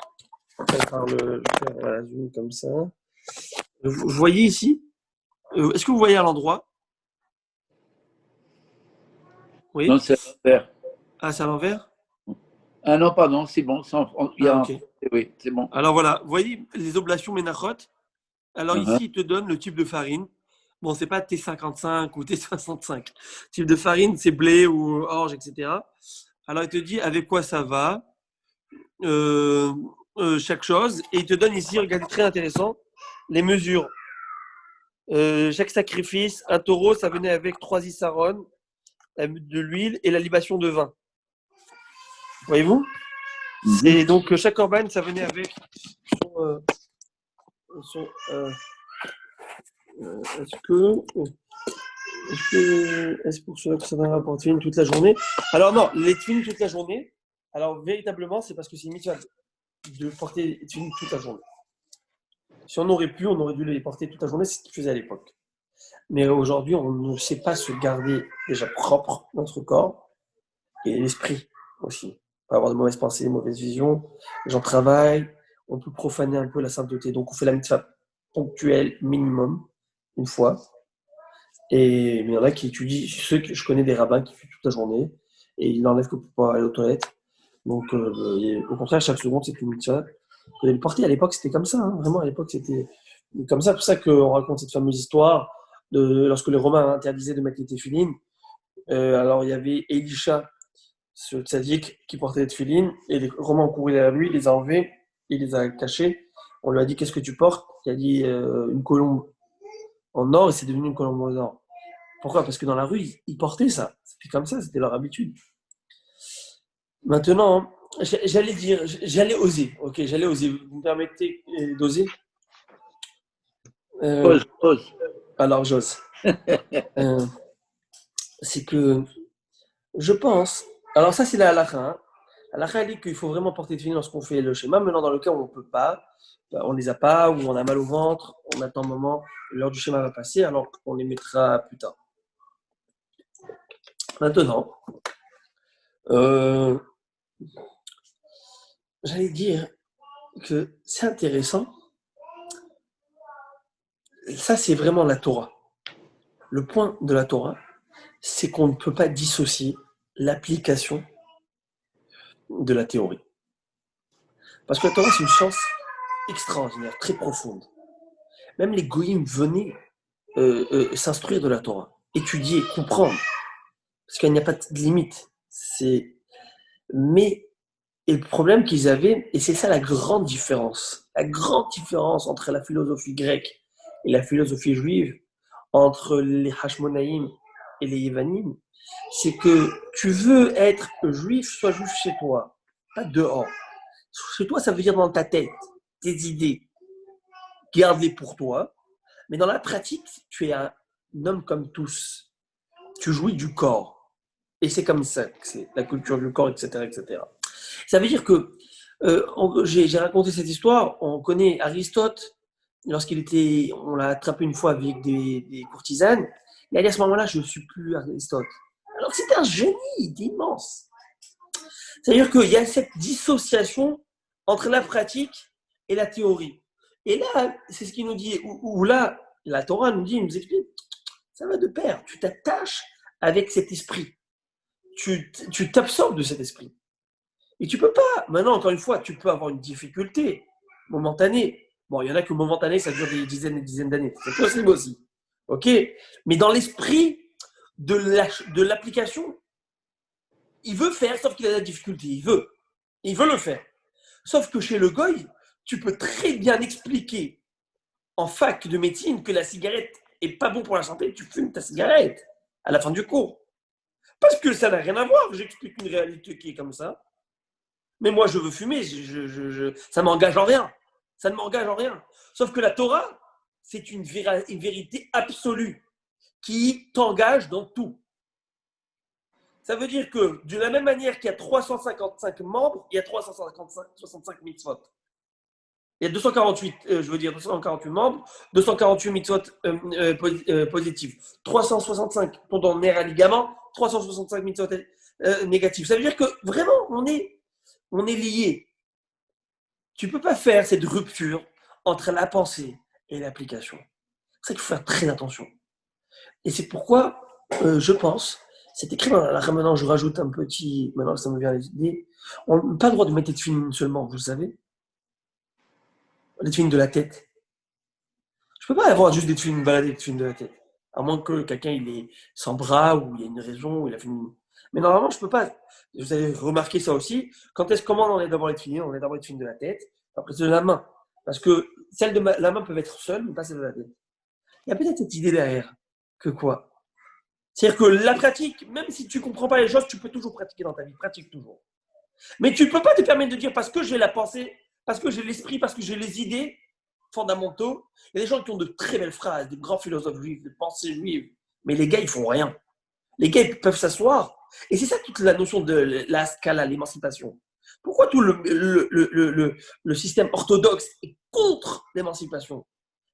Par le faire à la zoom comme ça. Vous voyez ici? Est-ce que vous voyez à l'endroit? Oui. Non, c'est à l'envers. Ah, c'est à l'envers? Ah non, pardon, c'est bon. Ok. Oui, c'est bon. Alors voilà, vous voyez les oblations ménachot. Alors ici, il te donne le type de farine. Bon, c'est pas T55 ou T65. Le type de farine, c'est blé ou orge, etc. Alors il te dit avec quoi ça va. Chaque chose, et il te donne ici, regardez, très intéressant, les mesures. Chaque sacrifice, un taureau, ça venait avec 3 issaron, de l'huile et la libation de vin. Voyez-vous? Et donc chaque corban, ça venait avec est-ce pour cela que ça va rapporter une toute la journée? Alors non, les tefillin toute la journée. Alors véritablement, c'est parce que c'est une mitzvah de porter les tefillin toute la journée. Si on aurait pu, on aurait dû les porter toute la journée, c'est ce qu'ils faisaient à l'époque. Mais aujourd'hui, on ne sait pas se garder déjà propre notre corps et l'esprit aussi. On peut avoir de mauvaises pensées, de mauvaises visions. Les gens travaillent, on peut profaner un peu la sainteté. Donc on fait la mitzvah ponctuelle, minimum, une fois. Et il y en a qui étudient, ceux que je connais des rabbins qui font toute la journée et ils n'enlèvent que pour aller aux toilettes. Donc au contraire, chaque seconde, c'est une mitzvah. Que les porter à l'époque, c'était comme ça. Hein. Vraiment, à l'époque, c'était comme ça. C'est pour ça qu'on raconte cette fameuse histoire de lorsque les Romains interdisaient de mettre les téphilines. Alors il y avait Elisha, ce tzaddik qui portait les téphilines, et les Romains ont couru derrière lui, il les a enlevés, il les a cachés. On lui a dit qu'est-ce que tu portes? Il a dit une colombe en or, et c'est devenu une colombe en or. Pourquoi? Parce que dans la rue, ils portaient ça. C'était comme ça, c'était leur habitude. Maintenant, j'allais oser. Ok, j'allais oser. Vous me permettez d'oser? Ose. Alors, j'ose. C'est que je pense. Alors, ça, c'est la halakha. Hein. La halakha dit qu'il faut vraiment porter de filin lorsqu'on fait le schéma. Maintenant, dans le cas où on ne peut pas, on ne les a pas, ou on a mal au ventre, on attend un moment, l'heure du schéma va passer, alors on les mettra plus tard. Maintenant, J'allais dire que c'est intéressant. Ça, c'est vraiment la Torah. Le point de la Torah, c'est qu'on ne peut pas dissocier l'application de la théorie. Parce que la Torah, c'est une science extraordinaire, très profonde. Même les goïms venaient s'instruire de la Torah, étudier, comprendre. Parce qu'il n'y a pas de limite. Mais et le problème qu'ils avaient, et c'est ça la grande différence entre la philosophie grecque et la philosophie juive, entre les Hashmonaïm et les Yévanim, c'est que tu veux être juif, sois juif chez toi, pas dehors. Chez toi, ça veut dire dans ta tête, tes idées, garde-les pour toi, mais dans la pratique, tu es un homme comme tous. Tu jouis du corps. Et c'est comme ça que c'est la culture du corps, etc. etc. Ça veut dire que, j'ai raconté cette histoire, on connaît Aristote, on l'a attrapé une fois avec des courtisanes, il a dit à ce moment-là, je ne suis plus Aristote. Alors que c'était un génie, il était immense. C'est-à-dire qu'il y a cette dissociation entre la pratique et la théorie. Et là, c'est ce qu'il nous dit, ou là, la Torah il nous explique, ça va de pair, tu t'attaches avec cet esprit. Tu t'absorbes de cet esprit. Et tu peux pas, maintenant, encore une fois, tu peux avoir une difficulté momentanée. Bon, il y en a que momentané, ça dure des dizaines et des dizaines d'années. C'est possible aussi. OK? Mais dans l'esprit de l'application, il veut faire, sauf qu'il a la difficulté. Il veut le faire. Sauf que chez le goy, tu peux très bien expliquer en fac de médecine que la cigarette est pas bon pour la santé. Tu fumes ta cigarette à la fin du cours. Parce que ça n'a rien à voir. J'explique une réalité qui est comme ça. Mais moi, je veux fumer. Ça m'engage en rien. Ça ne m'engage en rien. Sauf que la Torah, c'est une vérité absolue qui t'engage dans tout. Ça veut dire que de la même manière qu'il y a 355 membres, il y a 365 mitzvot. Il y a 248 membres, 248 mitzvot positifs. 365 tombent dans le nerf à ligament, 365 mitzvot négatifs. Ça veut dire que vraiment, on est liés. Tu ne peux pas faire cette rupture entre la pensée et l'application. C'est ça qu'il faut faire très attention. Et c'est pourquoi, je pense, c'est écrit dans la maintenant je rajoute un petit, maintenant ça me vient les idées, on n'a pas le droit de mettre des tefilines seulement, vous le savez. Les tefilines de la tête. Je ne peux pas avoir juste des tefilines baladées, des tefilines de la tête. À moins que quelqu'un il est sans bras ou il y a une raison où il a fini. Mais normalement, je ne peux pas. Vous avez remarqué ça aussi. Comment on est d'abord les tefilines? On est d'abord les tefilines de la tête, après c'est de la main. Parce que celles de la main peuvent être seules, mais pas celles de la tête. Il y a peut-être cette idée derrière. Que quoi? C'est-à-dire que la pratique, même si tu ne comprends pas les choses, tu peux toujours pratiquer dans ta vie. Pratique toujours. Mais tu ne peux pas te permettre de dire parce que j'ai la pensée, parce que j'ai l'esprit, parce que j'ai les idées fondamentaux. Il y a des gens qui ont de très belles phrases, des grands philosophes juifs, des pensées juives. Mais les gars, ils font rien. Les gars, ils peuvent s'asseoir. Et c'est ça toute la notion de la scala, l'émancipation. Pourquoi tout le système orthodoxe est contre l'émancipation?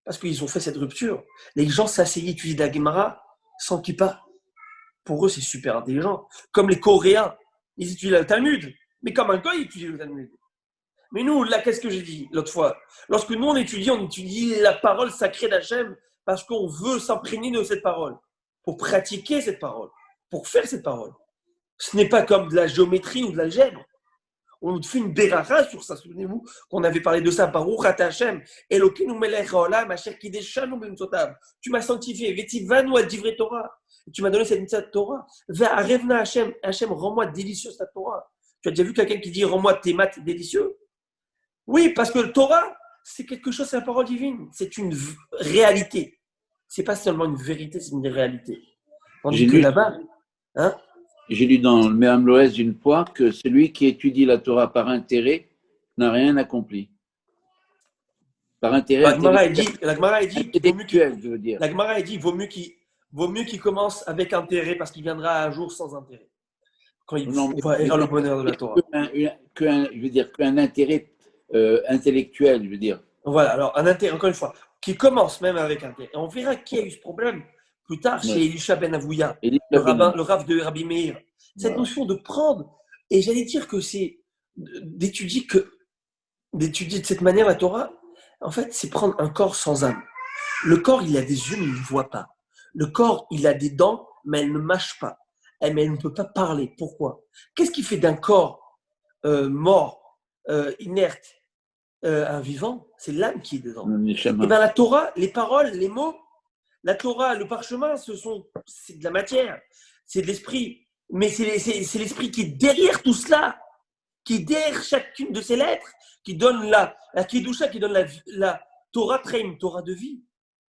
Parce qu'ils ont fait cette rupture. Les gens s'asseyaient, étudiaient de la Gemara sans kippa. Pour eux, c'est super intelligent. Comme les Coréens, ils étudient le Talmud. Mais comme un gars, ils étudient le Talmud. Mais nous, là, qu'est-ce que j'ai dit l'autre fois? Lorsque nous, on étudie la parole sacrée d'Hachem parce qu'on veut s'imprégner de cette parole, pour pratiquer cette parole, pour faire cette parole. Ce n'est pas comme de la géométrie ou de l'algèbre. On fait une bérara sur ça. Souvenez-vous qu'on avait parlé de ça. Baruch ata Hashem, Elokeinu melech haolam, asher kideshanu b'mitzvotav. Tu m'as sanctifié. Vetivanu ad divrei Torah. Tu m'as donné cette mitzvah de Torah. Ve'arevna Hashem, Hashem, rends-moi délicieuse ta Torah. Tu as déjà vu quelqu'un qui dit rends-moi tes maths délicieux? Oui, parce que le Torah, c'est quelque chose, c'est la parole divine. C'est une réalité. C'est pas seulement une vérité, c'est une réalité. Tandis que là-bas, hein? J'ai lu dans le Me'am Loès d'une fois que celui qui étudie la Torah par intérêt n'a rien accompli. Par intérêt. La Gemara dit, intellectuel, je veux dire. La Gemara dit, vaut mieux qu'il commence avec intérêt parce qu'il viendra un jour sans intérêt. Quand il va le bonheur de la Torah. Je veux dire qu'un intérêt intellectuel, je veux dire. Voilà, alors un intérêt, encore une fois, qui commence même avec intérêt. Et on verra qui a eu ce problème plus tard chez Elisha ben Avouya, le rav de Rabbi Meir. Cette notion de prendre Et j'allais dire que c'est d'étudier de cette manière la Torah, en fait, c'est prendre un corps sans âme. Le corps, il a des yeux, mais il ne voit pas. Le corps, il a des dents, mais elle ne mâche pas. Mais elle ne peut pas parler. Pourquoi? Qu'est-ce qui fait d'un corps mort, inerte, un vivant? C'est l'âme qui est dedans. Et bien la Torah, les paroles, les mots, la Torah, le parchemin, c'est de la matière, c'est de l'esprit. Mais c'est l'esprit qui est derrière tout cela, qui est derrière chacune de ces lettres, qui donne la Kedusha, qui donne la Torah Treim, Torah de vie.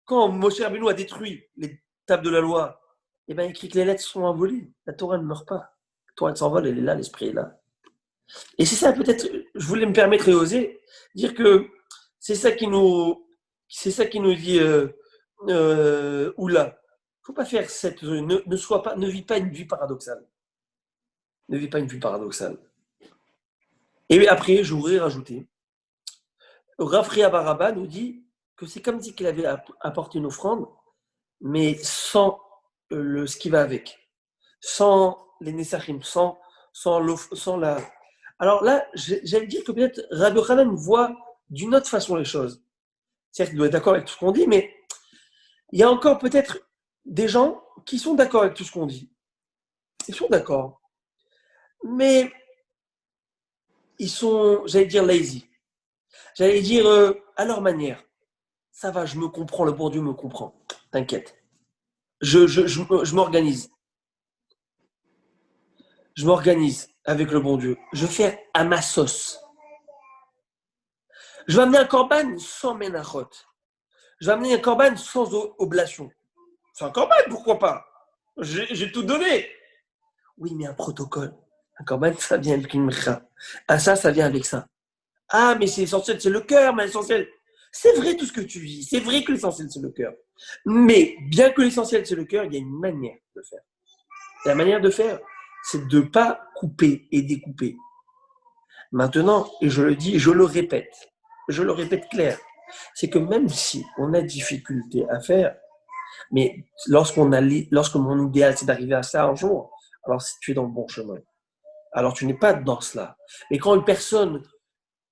Quand Moshe Rabbeinu a détruit les tables de la loi, eh ben, il écrit que les lettres sont envolées. La Torah ne meurt pas. La Torah s'envole, elle est là, l'esprit est là. Et c'est ça, peut-être, je voulais me permettre et oser dire que c'est ça qui nous dit oula. Faut pas faire ne vis pas une vie paradoxale. Ne vis pas une vie paradoxale. Et après, je voudrais rajouter, Rafria Baraba nous dit que c'est comme si qu'il avait apporté une offrande, mais sans ce qui va avec, sans les Nessachim, sans la. Alors là, j'allais dire que peut-être Rabbi Hanan voit d'une autre façon les choses. Certes, il doit être d'accord avec tout ce qu'on dit, mais il y a encore peut-être des gens qui sont d'accord avec tout ce qu'on dit. Ils sont d'accord. Mais ils sont, j'allais dire, lazy. J'allais dire à leur manière. Ça va, je me comprends, le bon Dieu me comprend. T'inquiète. Je m'organise. Je m'organise avec le bon Dieu. Je fais à ma sauce. Je vais amener un korban sans menachot. Je vais amener un korban sans oblation. C'est un korban, pourquoi pas? J'ai tout donné. Oui, mais un protocole. Un korban, ça vient avec une mekha. Ah, ça vient avec ça. Ah, mais c'est essentiel, c'est le cœur, mais l'essentiel. C'est vrai tout ce que tu dis. C'est vrai que l'essentiel, c'est le cœur. Mais bien que l'essentiel, c'est le cœur, il y a une manière de faire. Et la manière de faire, c'est de ne pas couper et découper. Maintenant, et je le dis, je le répète clair, c'est que même si on a difficulté à faire, mais lorsque mon idéal, c'est d'arriver à ça un jour, alors tu es dans le bon chemin. Alors tu n'es pas dans cela. Mais quand une personne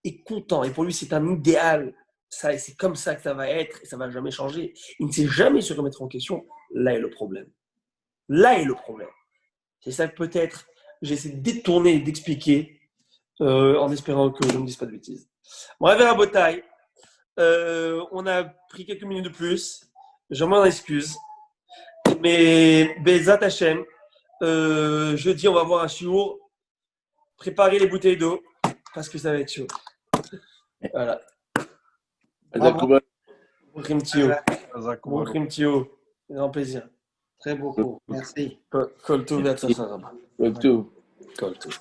est content et pour lui c'est un idéal, ça, c'est comme ça que ça va être et ça ne va jamais changer, il ne sait jamais se remettre en question, là est le problème. Là est le problème. C'est ça que peut-être j'essaie de détourner et d'expliquer en espérant que je ne me dise pas de bêtises. Bref, à Botaï, on a pris quelques minutes de plus. Je m'en excuse. Mais Bezat Hashem, jeudi, on va voir un shiur. Préparez les bouteilles d'eau parce que ça va être chaud. Voilà. Bravo. Bon Krim Tio. Grand plaisir. Très beaucoup. Merci. Kol Tov, Kol Tov.